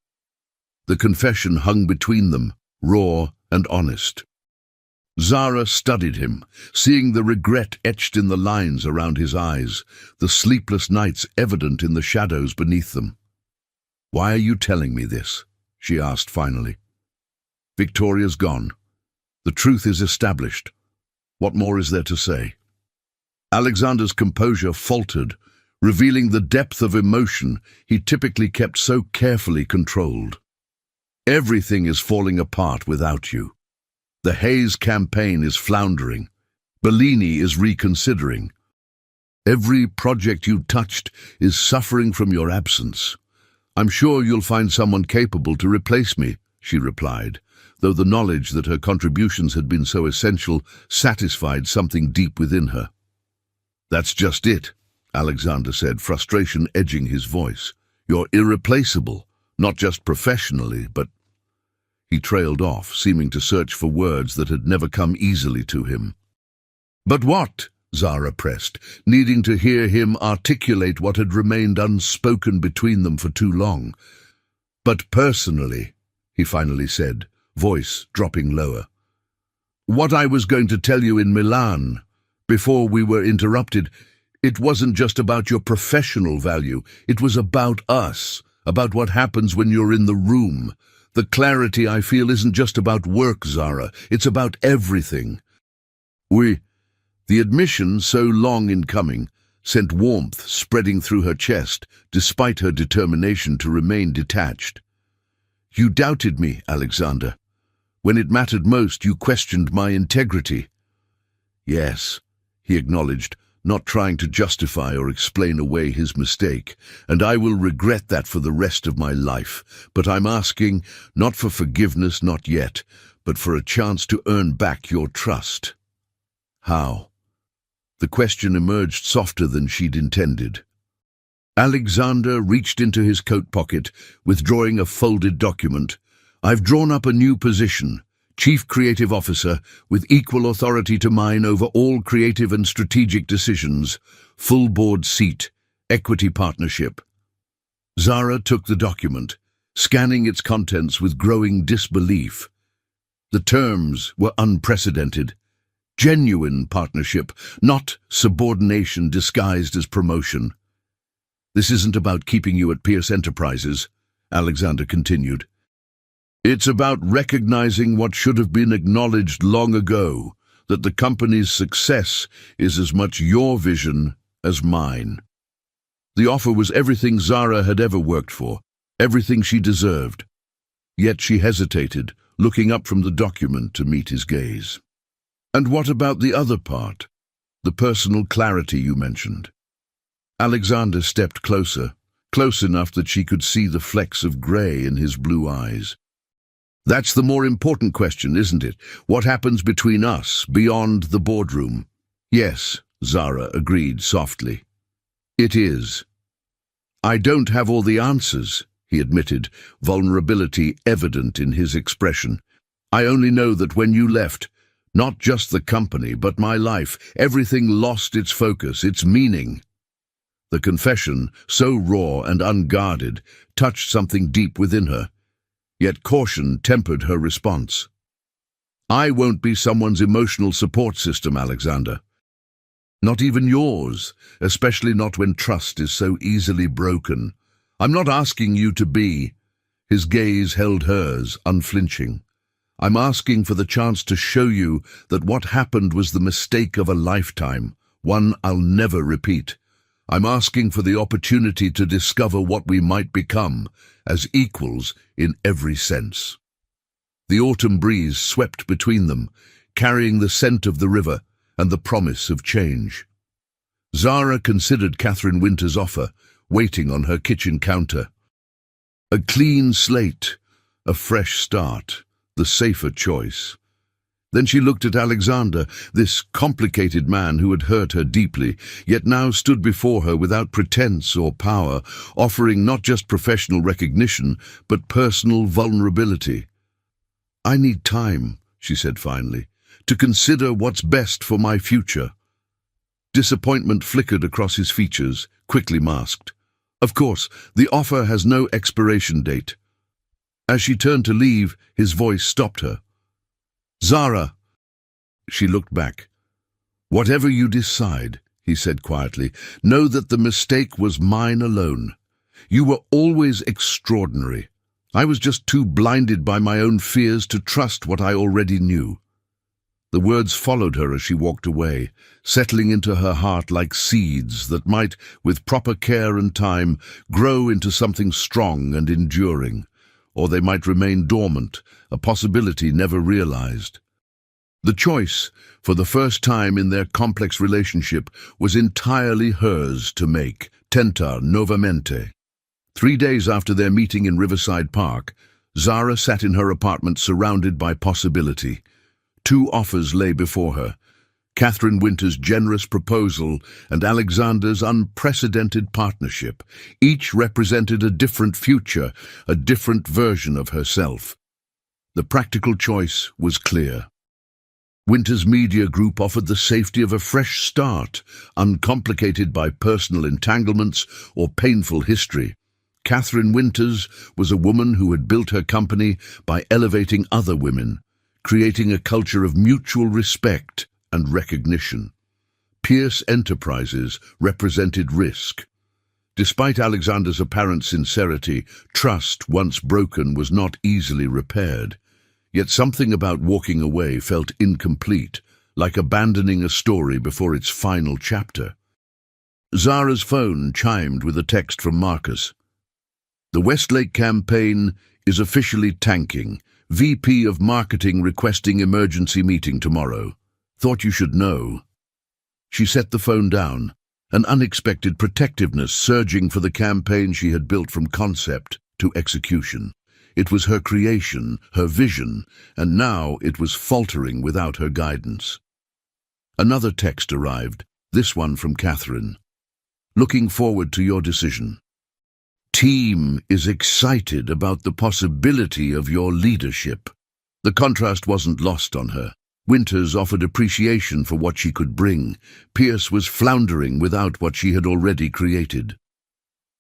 The confession hung between them, raw and honest. Zara studied him, seeing the regret etched in the lines around his eyes, the sleepless nights evident in the shadows beneath them. Why are you telling me this? She asked finally. Victoria's gone. The truth is established. What more is there to say? Alexander's composure faltered, revealing the depth of emotion he typically kept so carefully controlled. Everything is falling apart without you. The Hayes campaign is floundering. Bellini is reconsidering. Every project you touched is suffering from your absence. I'm sure you'll find someone capable to replace me, she replied, though the knowledge that her contributions had been so essential satisfied something deep within her. That's just it, Alexander said, frustration edging his voice. You're irreplaceable, not just professionally, but... He trailed off, seeming to search for words that had never come easily to him. But what? Zara pressed, needing to hear him articulate what had remained unspoken between them for too long. But personally, he finally said, voice dropping lower. What I was going to tell you in Milan, before we were interrupted, it wasn't just about your professional value, it was about us, about what happens when you're in the room. The clarity I feel isn't just about work, Zara. It's about everything. The admission, so long in coming, sent warmth spreading through her chest, despite her determination to remain detached. You doubted me, Alexander. When it mattered most, you questioned my integrity. Yes, he acknowledged, not trying to justify or explain away his mistake, and I will regret that for the rest of my life. But I'm asking, not for forgiveness, not yet, but for a chance to earn back your trust. How? The question emerged softer than she'd intended. Alexander reached into his coat pocket, withdrawing a folded document. I've drawn up a new position. Chief Creative Officer, with equal authority to mine over all creative and strategic decisions, full board seat, equity partnership. Zara took the document, scanning its contents with growing disbelief. The terms were unprecedented. Genuine partnership, not subordination disguised as promotion. This isn't about keeping you at Pierce Enterprises, Alexander continued. It's about recognizing what should have been acknowledged long ago, that the company's success is as much your vision as mine. The offer was everything Zara had ever worked for, everything she deserved. Yet she hesitated, looking up from the document to meet his gaze. And what about the other part, the personal clarity you mentioned? Alexander stepped closer, close enough that she could see the flecks of grey in his blue eyes. That's the more important question, isn't it? What happens between us, beyond the boardroom? Yes, Zara agreed softly. It is. I don't have all the answers, he admitted, vulnerability evident in his expression. I only know that when you left, Not just the company, but my life. Everything lost its focus, its meaning. The confession, so raw and unguarded, touched something deep within her. Yet caution tempered her response. I won't be someone's emotional support system, Alexander. Not even yours, especially not when trust is so easily broken. I'm not asking you to be. His gaze held hers, unflinching. I'm asking for the chance to show you that what happened was the mistake of a lifetime, one I'll never repeat. I'm asking for the opportunity to discover what we might become, as equals in every sense. The autumn breeze swept between them, carrying the scent of the river and the promise of change. Zara considered Catherine Winter's offer, waiting on her kitchen counter. A clean slate, a fresh start, the safer choice. Then she looked at Alexander, this complicated man who had hurt her deeply, yet now stood before her without pretense or power, offering not just professional recognition, but personal vulnerability. I need time, she said finally, to consider what's best for my future. Disappointment flickered across his features, quickly masked. Of course, the offer has no expiration date. As she turned to leave, his voice stopped her. Zara! She looked back. Whatever you decide, he said quietly, know that the mistake was mine alone. You were always extraordinary. I was just too blinded by my own fears to trust what I already knew. The words followed her as she walked away, settling into her heart like seeds that might, with proper care and time, grow into something strong and enduring. Or they might remain dormant, a possibility never realized. The choice, for the first time in their complex relationship, was entirely hers to make, tentar novamente. 3 days after their meeting in Riverside Park, Zara sat in her apartment surrounded by possibility. 2 offers lay before her. Catherine Winter's generous proposal and Alexander's unprecedented partnership. Each represented a different future, a different version of herself. The practical choice was clear. Winter's media group offered the safety of a fresh start, uncomplicated by personal entanglements or painful history. Catherine Winters was a woman who had built her company by elevating other women, creating a culture of mutual respect and recognition. Pierce Enterprises represented risk. Despite Alexander's apparent sincerity, trust, once broken, was not easily repaired. Yet something about walking away felt incomplete, like abandoning a story before its final chapter. Zara's phone chimed with a text from Marcus. The Westlake campaign is officially tanking. VP of Marketing requesting emergency meeting tomorrow. Thought you should know. She set the phone down, an unexpected protectiveness surging for the campaign she had built from concept to execution. It was her creation, her vision, and now it was faltering without her guidance. Another text arrived, this one from Catherine. Looking forward to your decision. Team is excited about the possibility of your leadership. The contrast wasn't lost on her. Winters offered appreciation for what she could bring. Pierce was floundering without what she had already created.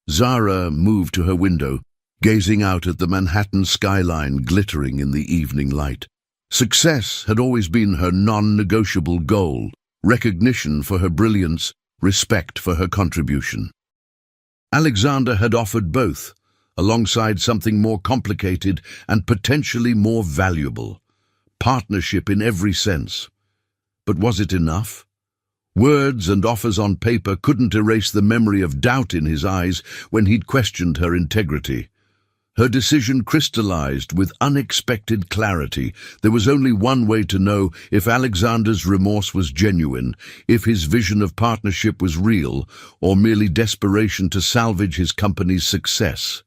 Zara moved to her window, gazing out at the Manhattan skyline glittering in the evening light. Success had always been her non-negotiable goal, recognition for her brilliance, respect for her contribution. Alexander had offered both, alongside something more complicated and potentially more valuable. Partnership in every sense. But was it enough? Words and offers on paper couldn't erase the memory of doubt in his eyes when he'd questioned her integrity. Her decision crystallized with unexpected clarity. There was only one way to know if Alexander's remorse was genuine, if his vision of partnership was real, or merely desperation to salvage his company's success.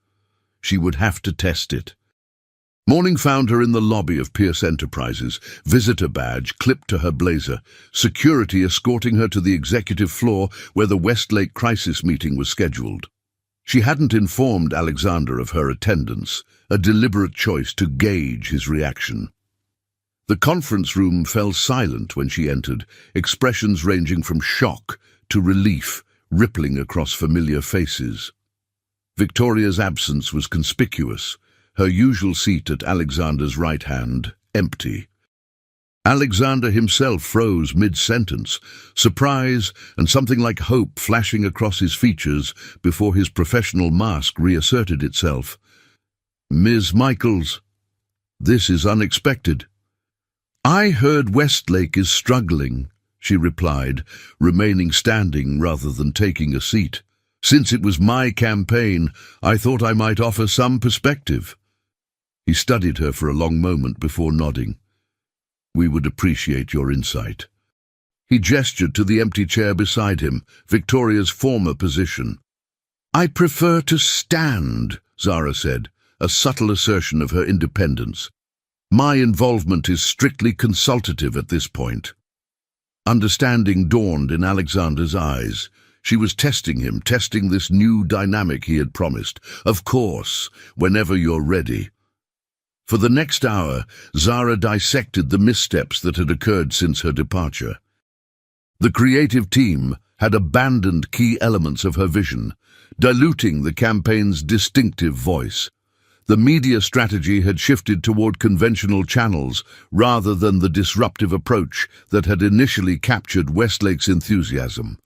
She would have to test it. Morning found her in the lobby of Pierce Enterprises, visitor badge clipped to her blazer, security escorting her to the executive floor where the Westlake crisis meeting was scheduled. She hadn't informed Alexander of her attendance, a deliberate choice to gauge his reaction. The conference room fell silent when she entered, expressions ranging from shock to relief rippling across familiar faces. Victoria's absence was conspicuous, her usual seat at Alexander's right hand empty. Alexander himself froze mid-sentence, surprise and something like hope flashing across his features before his professional mask reasserted itself. "Ms. Michaels, this is unexpected." "I heard Westlake is struggling," she replied, remaining standing rather than taking a seat. "Since it was my campaign, I thought I might offer some perspective." He studied her for a long moment before nodding. "We would appreciate your insight." He gestured to the empty chair beside him, Victoria's former position. "I prefer to stand," Zara said, a subtle assertion of her independence. "My involvement is strictly consultative at this point." Understanding dawned in Alexander's eyes. She was testing him, testing this new dynamic he had promised. "Of course, whenever you're ready." For the next hour, Zara dissected the missteps that had occurred since her departure. The creative team had abandoned key elements of her vision, diluting the campaign's distinctive voice. The media strategy had shifted toward conventional channels rather than the disruptive approach that had initially captured Westlake's enthusiasm.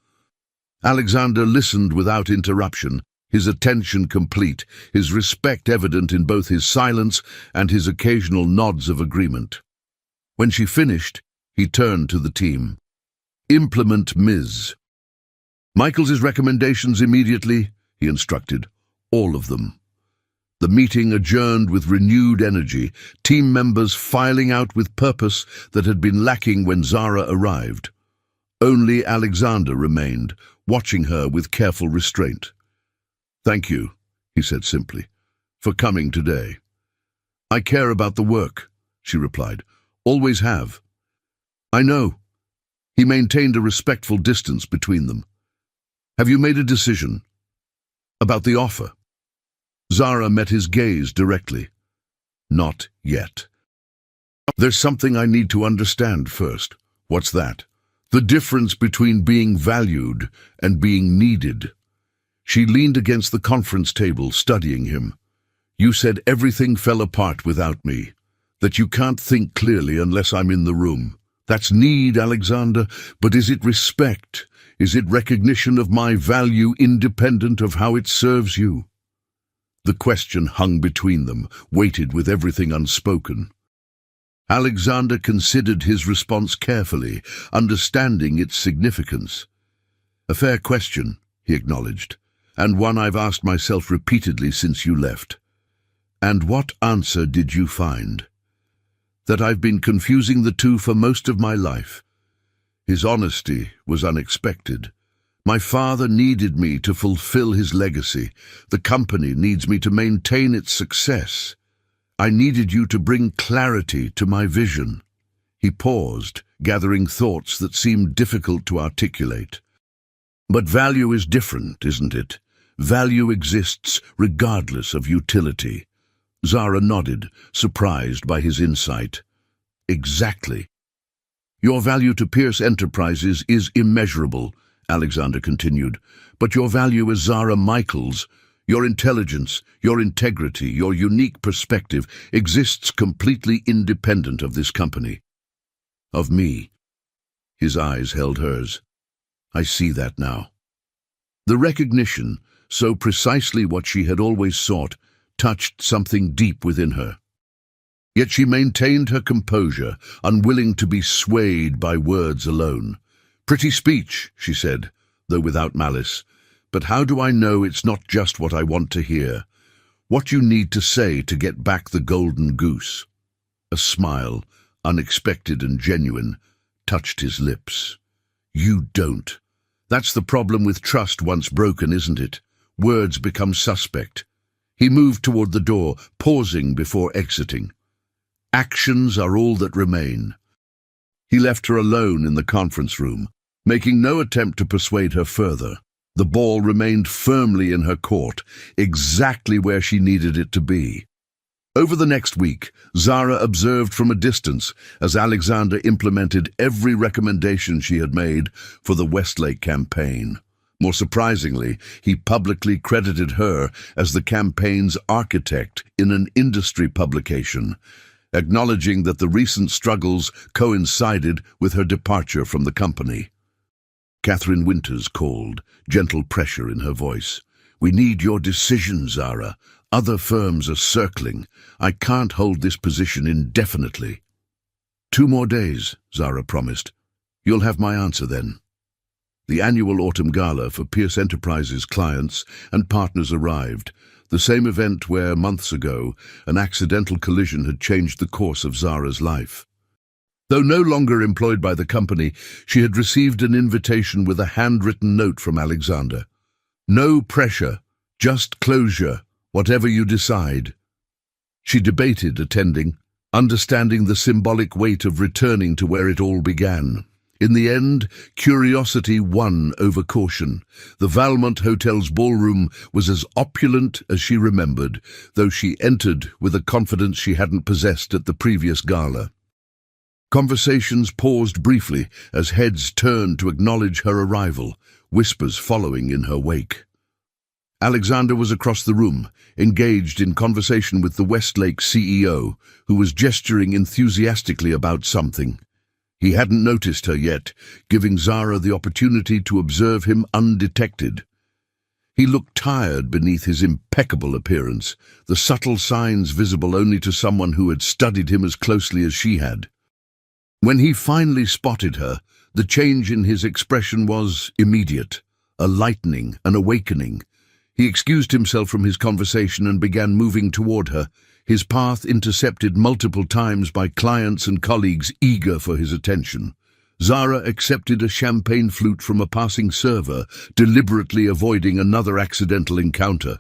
Alexander listened without interruption, his attention complete, his respect evident in both his silence and his occasional nods of agreement. When she finished, he turned to the team. "Implement Ms. Michaels's recommendations immediately," he instructed. "All of them." The meeting adjourned with renewed energy, team members filing out with purpose that had been lacking when Zara arrived. Only Alexander remained, watching her with careful restraint. "Thank you," he said simply, "for coming today." "I care about the work," she replied. "Always have." "I know." He maintained a respectful distance between them. "Have you made a decision about the offer?" Zara met his gaze directly. "Not yet." "There's something I need to understand first." "What's that?" "The difference between being valued and being needed." She leaned against the conference table, studying him. "You said everything fell apart without me, that you can't think clearly unless I'm in the room. That's need, Alexander, but is it respect? Is it recognition of my value independent of how it serves you?" The question hung between them, weighted with everything unspoken. Alexander considered his response carefully, understanding its significance. "A fair question," he acknowledged, "and one I've asked myself repeatedly since you left." "And what answer did you find?" "That I've been confusing the two for most of my life." His honesty was unexpected. "My father needed me to fulfill his legacy. The company needs me to maintain its success. I needed you to bring clarity to my vision." He paused, gathering thoughts that seemed difficult to articulate. "But value is different, isn't it? Value exists regardless of utility." Zara nodded, surprised by his insight. "Exactly." "Your value to Pierce Enterprises is immeasurable," Alexander continued, "but your value as Zara Michaels, your intelligence, your integrity, your unique perspective exists completely independent of this company. Of me." His eyes held hers. "I see that now." The recognition, so precisely what she had always sought, touched something deep within her. Yet she maintained her composure, unwilling to be swayed by words alone. "Pretty speech," she said, though without malice. "But how do I know it's not just what I want to hear? What you need to say to get back the golden goose?" A smile, unexpected and genuine, touched his lips. "You don't. That's the problem with trust once broken, isn't it? Words become suspect." He moved toward the door, pausing before exiting. "Actions are all that remain." He left her alone in the conference room, making no attempt to persuade her further. The ball remained firmly in her court, exactly where she needed it to be. Over the next week, Zara observed from a distance as Alexander implemented every recommendation she had made for the Westlake campaign. More surprisingly, he publicly credited her as the campaign's architect in an industry publication, acknowledging that the recent struggles coincided with her departure from the company. Catherine Winters called, gentle pressure in her voice. "We need your decision, Zara. Other firms are circling. I can't hold this position indefinitely." "2 more days," Zara promised. "You'll have my answer then." The annual autumn gala for Pierce Enterprises clients and partners arrived, the same event where, months ago, an accidental collision had changed the course of Zara's life. Though no longer employed by the company, she had received an invitation with a handwritten note from Alexander. "No pressure, just closure, whatever you decide." She debated attending, understanding the symbolic weight of returning to where it all began. In the end, curiosity won over caution. The Valmont Hotel's ballroom was as opulent as she remembered, though she entered with a confidence she hadn't possessed at the previous gala. Conversations paused briefly as heads turned to acknowledge her arrival, whispers following in her wake. Alexander was across the room, engaged in conversation with the Westlake CEO, who was gesturing enthusiastically about something. He hadn't noticed her yet, giving Zara the opportunity to observe him undetected. He looked tired beneath his impeccable appearance, the subtle signs visible only to someone who had studied him as closely as she had. When he finally spotted her, the change in his expression was immediate, a lightening, an awakening. He excused himself from his conversation and began moving toward her, his path intercepted multiple times by clients and colleagues eager for his attention. Zara accepted a champagne flute from a passing server, deliberately avoiding another accidental encounter.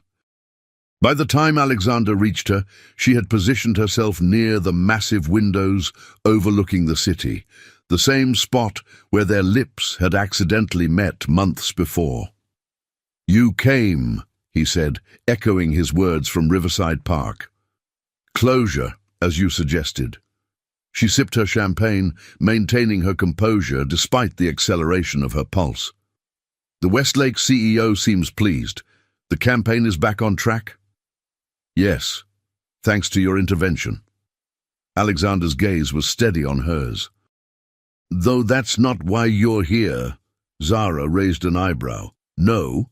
By the time Alexander reached her, she had positioned herself near the massive windows overlooking the city, the same spot where their lips had accidentally met months before. "You came," he said, echoing his words from Riverside Park. "Closure, as you suggested." She sipped her champagne, maintaining her composure despite the acceleration of her pulse. "The Westlake CEO seems pleased. The campaign is back on track?" "Yes, thanks to your intervention." Alexander's gaze was steady on hers. "Though that's not why you're here." Zara raised an eyebrow. "No?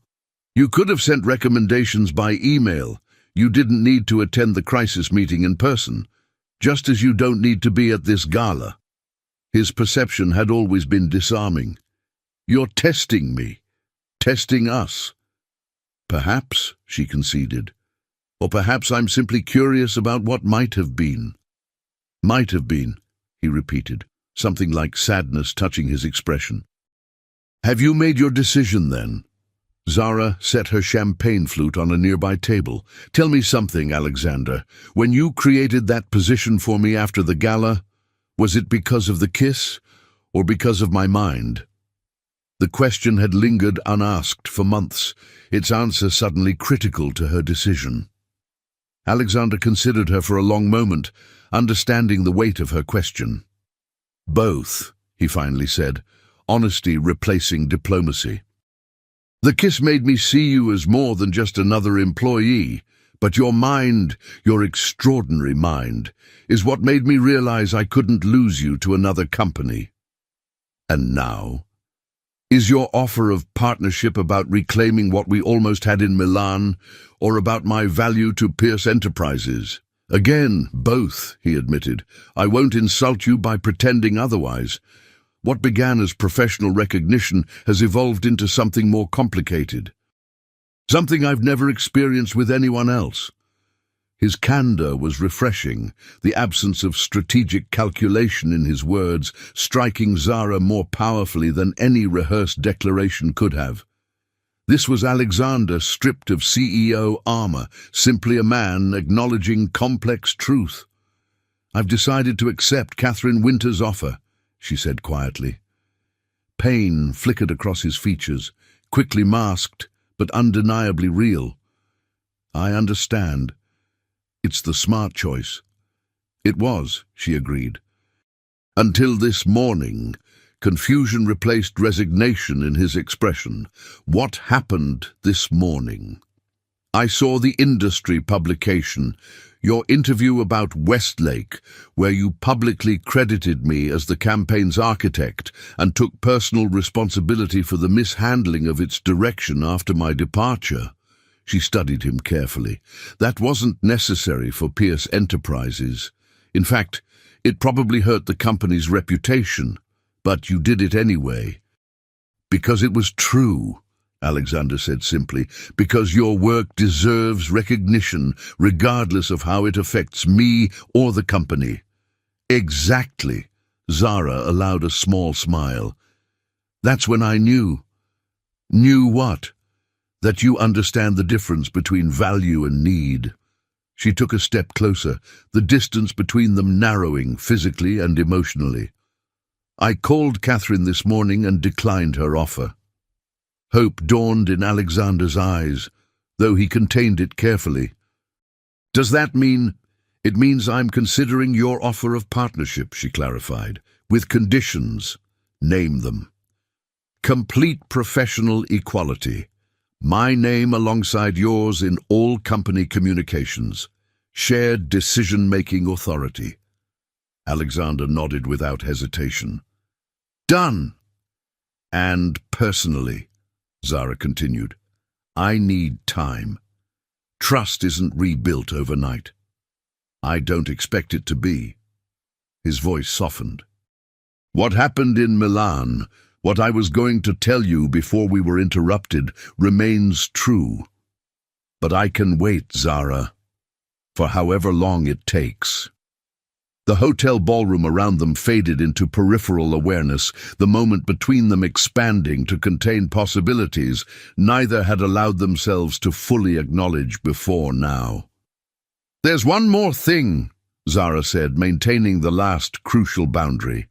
You could have sent recommendations by email. You didn't need to attend the crisis meeting in person, just as you don't need to be at this gala." His perception had always been disarming. "You're testing me, testing us." "Perhaps," she conceded. "Or perhaps I'm simply curious about what might have been." "Might have been," he repeated, something like sadness touching his expression. "Have you made your decision then?" Zara set her champagne flute on a nearby table. "Tell me something, Alexander. When you created that position for me after the gala, was it because of the kiss or because of my mind?" The question had lingered unasked for months, its answer suddenly critical to her decision. Alexander considered her for a long moment, understanding the weight of her question. "Both," he finally said, honesty replacing diplomacy. "The kiss made me see you as more than just another employee, but your mind, your extraordinary mind, is what made me realize I couldn't lose you to another company." "And now? Is your offer of partnership about reclaiming what we almost had in Milan, or about my value to Pierce Enterprises?" "Again, both," he admitted. "I won't insult you by pretending otherwise. What began as professional recognition has evolved into something more complicated. Something I've never experienced with anyone else." His candor was refreshing, the absence of strategic calculation in his words striking Zara more powerfully than any rehearsed declaration could have. This was Alexander stripped of CEO armor, simply a man acknowledging complex truth. "I've decided to accept Catherine Winters' offer," she said quietly. Pain flickered across his features, quickly masked, but undeniably real. "I understand. It's the smart choice. It was, she agreed. Until this morning, confusion replaced resignation in his expression. What happened this morning? I saw the industry publication, your interview about Westlake, where you publicly credited me as the campaign's architect and took personal responsibility for the mishandling of its direction after my departure. She studied him carefully. That wasn't necessary for Pierce Enterprises. In fact, it probably hurt the company's reputation, but you did it anyway. Because it was true, Alexander said simply, because your work deserves recognition, regardless of how it affects me or the company. Exactly. Zara allowed a small smile. That's when I knew. Knew what? That you understand the difference between value and need. She took a step closer, the distance between them narrowing physically and emotionally. I called Catherine this morning and declined her offer. Hope dawned in Alexander's eyes, though he contained it carefully. Does that mean? It means I'm considering your offer of partnership, she clarified, with conditions. Name them. Complete professional equality. My name alongside yours in all company communications. Shared decision-making authority. Alexander nodded without hesitation. Done. And personally, Zara continued, I need time. Trust isn't rebuilt overnight. I don't expect it to be. His voice softened. What happened in Milan, what I was going to tell you before we were interrupted, remains true. But I can wait, Zara, for however long it takes. The hotel ballroom around them faded into peripheral awareness, the moment between them expanding to contain possibilities neither had allowed themselves to fully acknowledge before now. There's one more thing, Zara said, maintaining the last crucial boundary.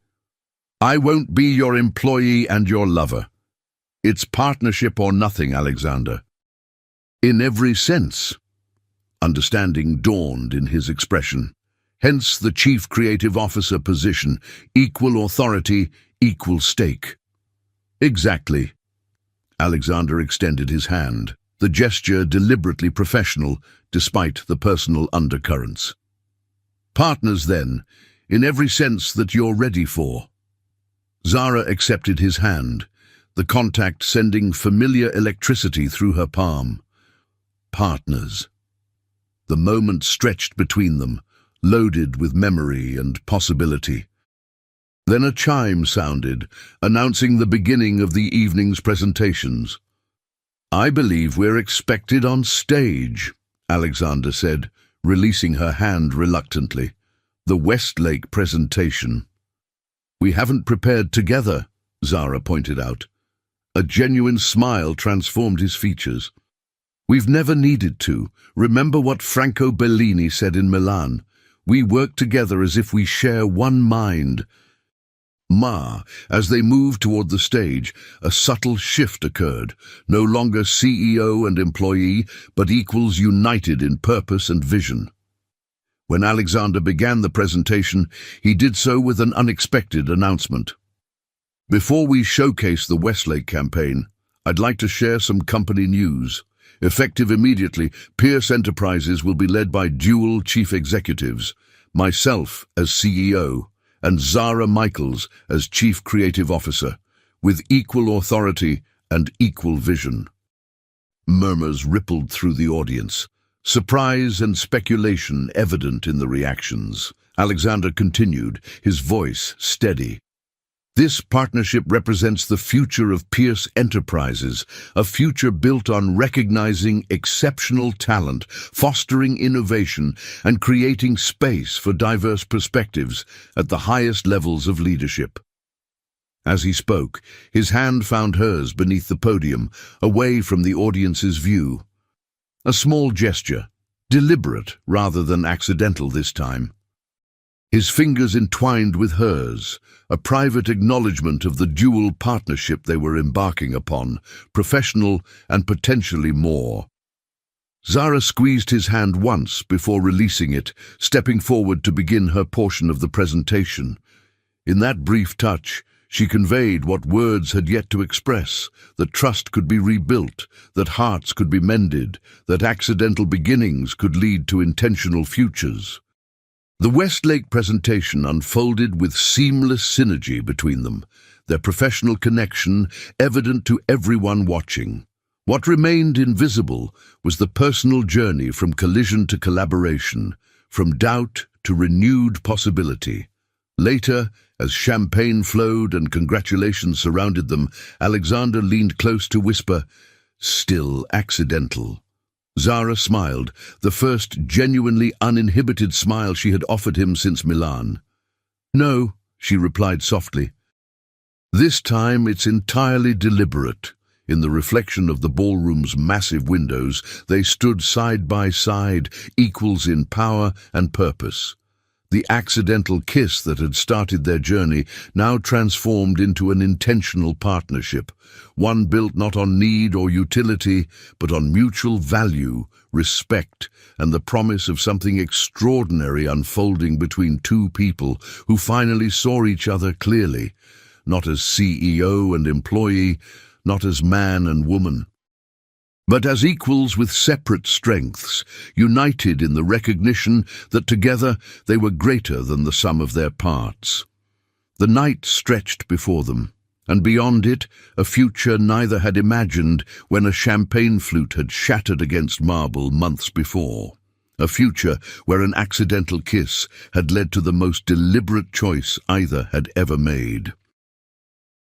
I won't be your employee and your lover. It's partnership or nothing, Alexander. In every sense. Understanding dawned in his expression. Hence the Chief Creative Officer position, equal authority, equal stake. Exactly. Alexander extended his hand, the gesture deliberately professional, despite the personal undercurrents. Partners, then, in every sense that you're ready for. Zara accepted his hand, the contact sending familiar electricity through her palm. Partners. The moment stretched between them, loaded with memory and possibility. Then a chime sounded, announcing the beginning of the evening's presentations. I believe we're expected on stage, Alexander said, releasing her hand reluctantly. The Westlake presentation. We haven't prepared together, Zara pointed out. A genuine smile transformed his features. We've never needed to. Remember what Franco Bellini said in Milan. We work together as if we share one mind. As they moved toward the stage, a subtle shift occurred. No longer CEO and employee, but equals united in purpose and vision. When Alexander began the presentation, he did so with an unexpected announcement. Before we showcase the Westlake campaign, I'd like to share some company news. Effective immediately, Pierce Enterprises will be led by dual chief executives, myself as CEO, and Zara Michaels as Chief Creative Officer, with equal authority and equal vision. Murmurs rippled through the audience, surprise and speculation evident in the reactions. Alexander continued, his voice steady. This partnership represents the future of Pierce Enterprises, a future built on recognizing exceptional talent, fostering innovation, and creating space for diverse perspectives at the highest levels of leadership. As he spoke, his hand found hers beneath the podium, away from the audience's view. A small gesture, deliberate rather than accidental this time. His fingers entwined with hers, a private acknowledgement of the dual partnership they were embarking upon, professional and potentially more. Zara squeezed his hand once before releasing it, stepping forward to begin her portion of the presentation. In that brief touch, she conveyed what words had yet to express, that trust could be rebuilt, that hearts could be mended, that accidental beginnings could lead to intentional futures. The Westlake presentation unfolded with seamless synergy between them, their professional connection evident to everyone watching. What remained invisible was the personal journey from collision to collaboration, from doubt to renewed possibility. Later, as champagne flowed and congratulations surrounded them, Alexander leaned close to whisper, "Still accidental." Zara smiled, the first genuinely uninhibited smile she had offered him since Milan. "No," she replied softly. "This time it's entirely deliberate." In the reflection of the ballroom's massive windows, they stood side by side, equals in power and purpose. The accidental kiss that had started their journey now transformed into an intentional partnership, one built not on need or utility, but on mutual value, respect, and the promise of something extraordinary unfolding between two people who finally saw each other clearly, not as CEO and employee, not as man and woman, but as equals with separate strengths, united in the recognition that together they were greater than the sum of their parts. The night stretched before them, and beyond it, a future neither had imagined when a champagne flute had shattered against marble months before. A future where an accidental kiss had led to the most deliberate choice either had ever made.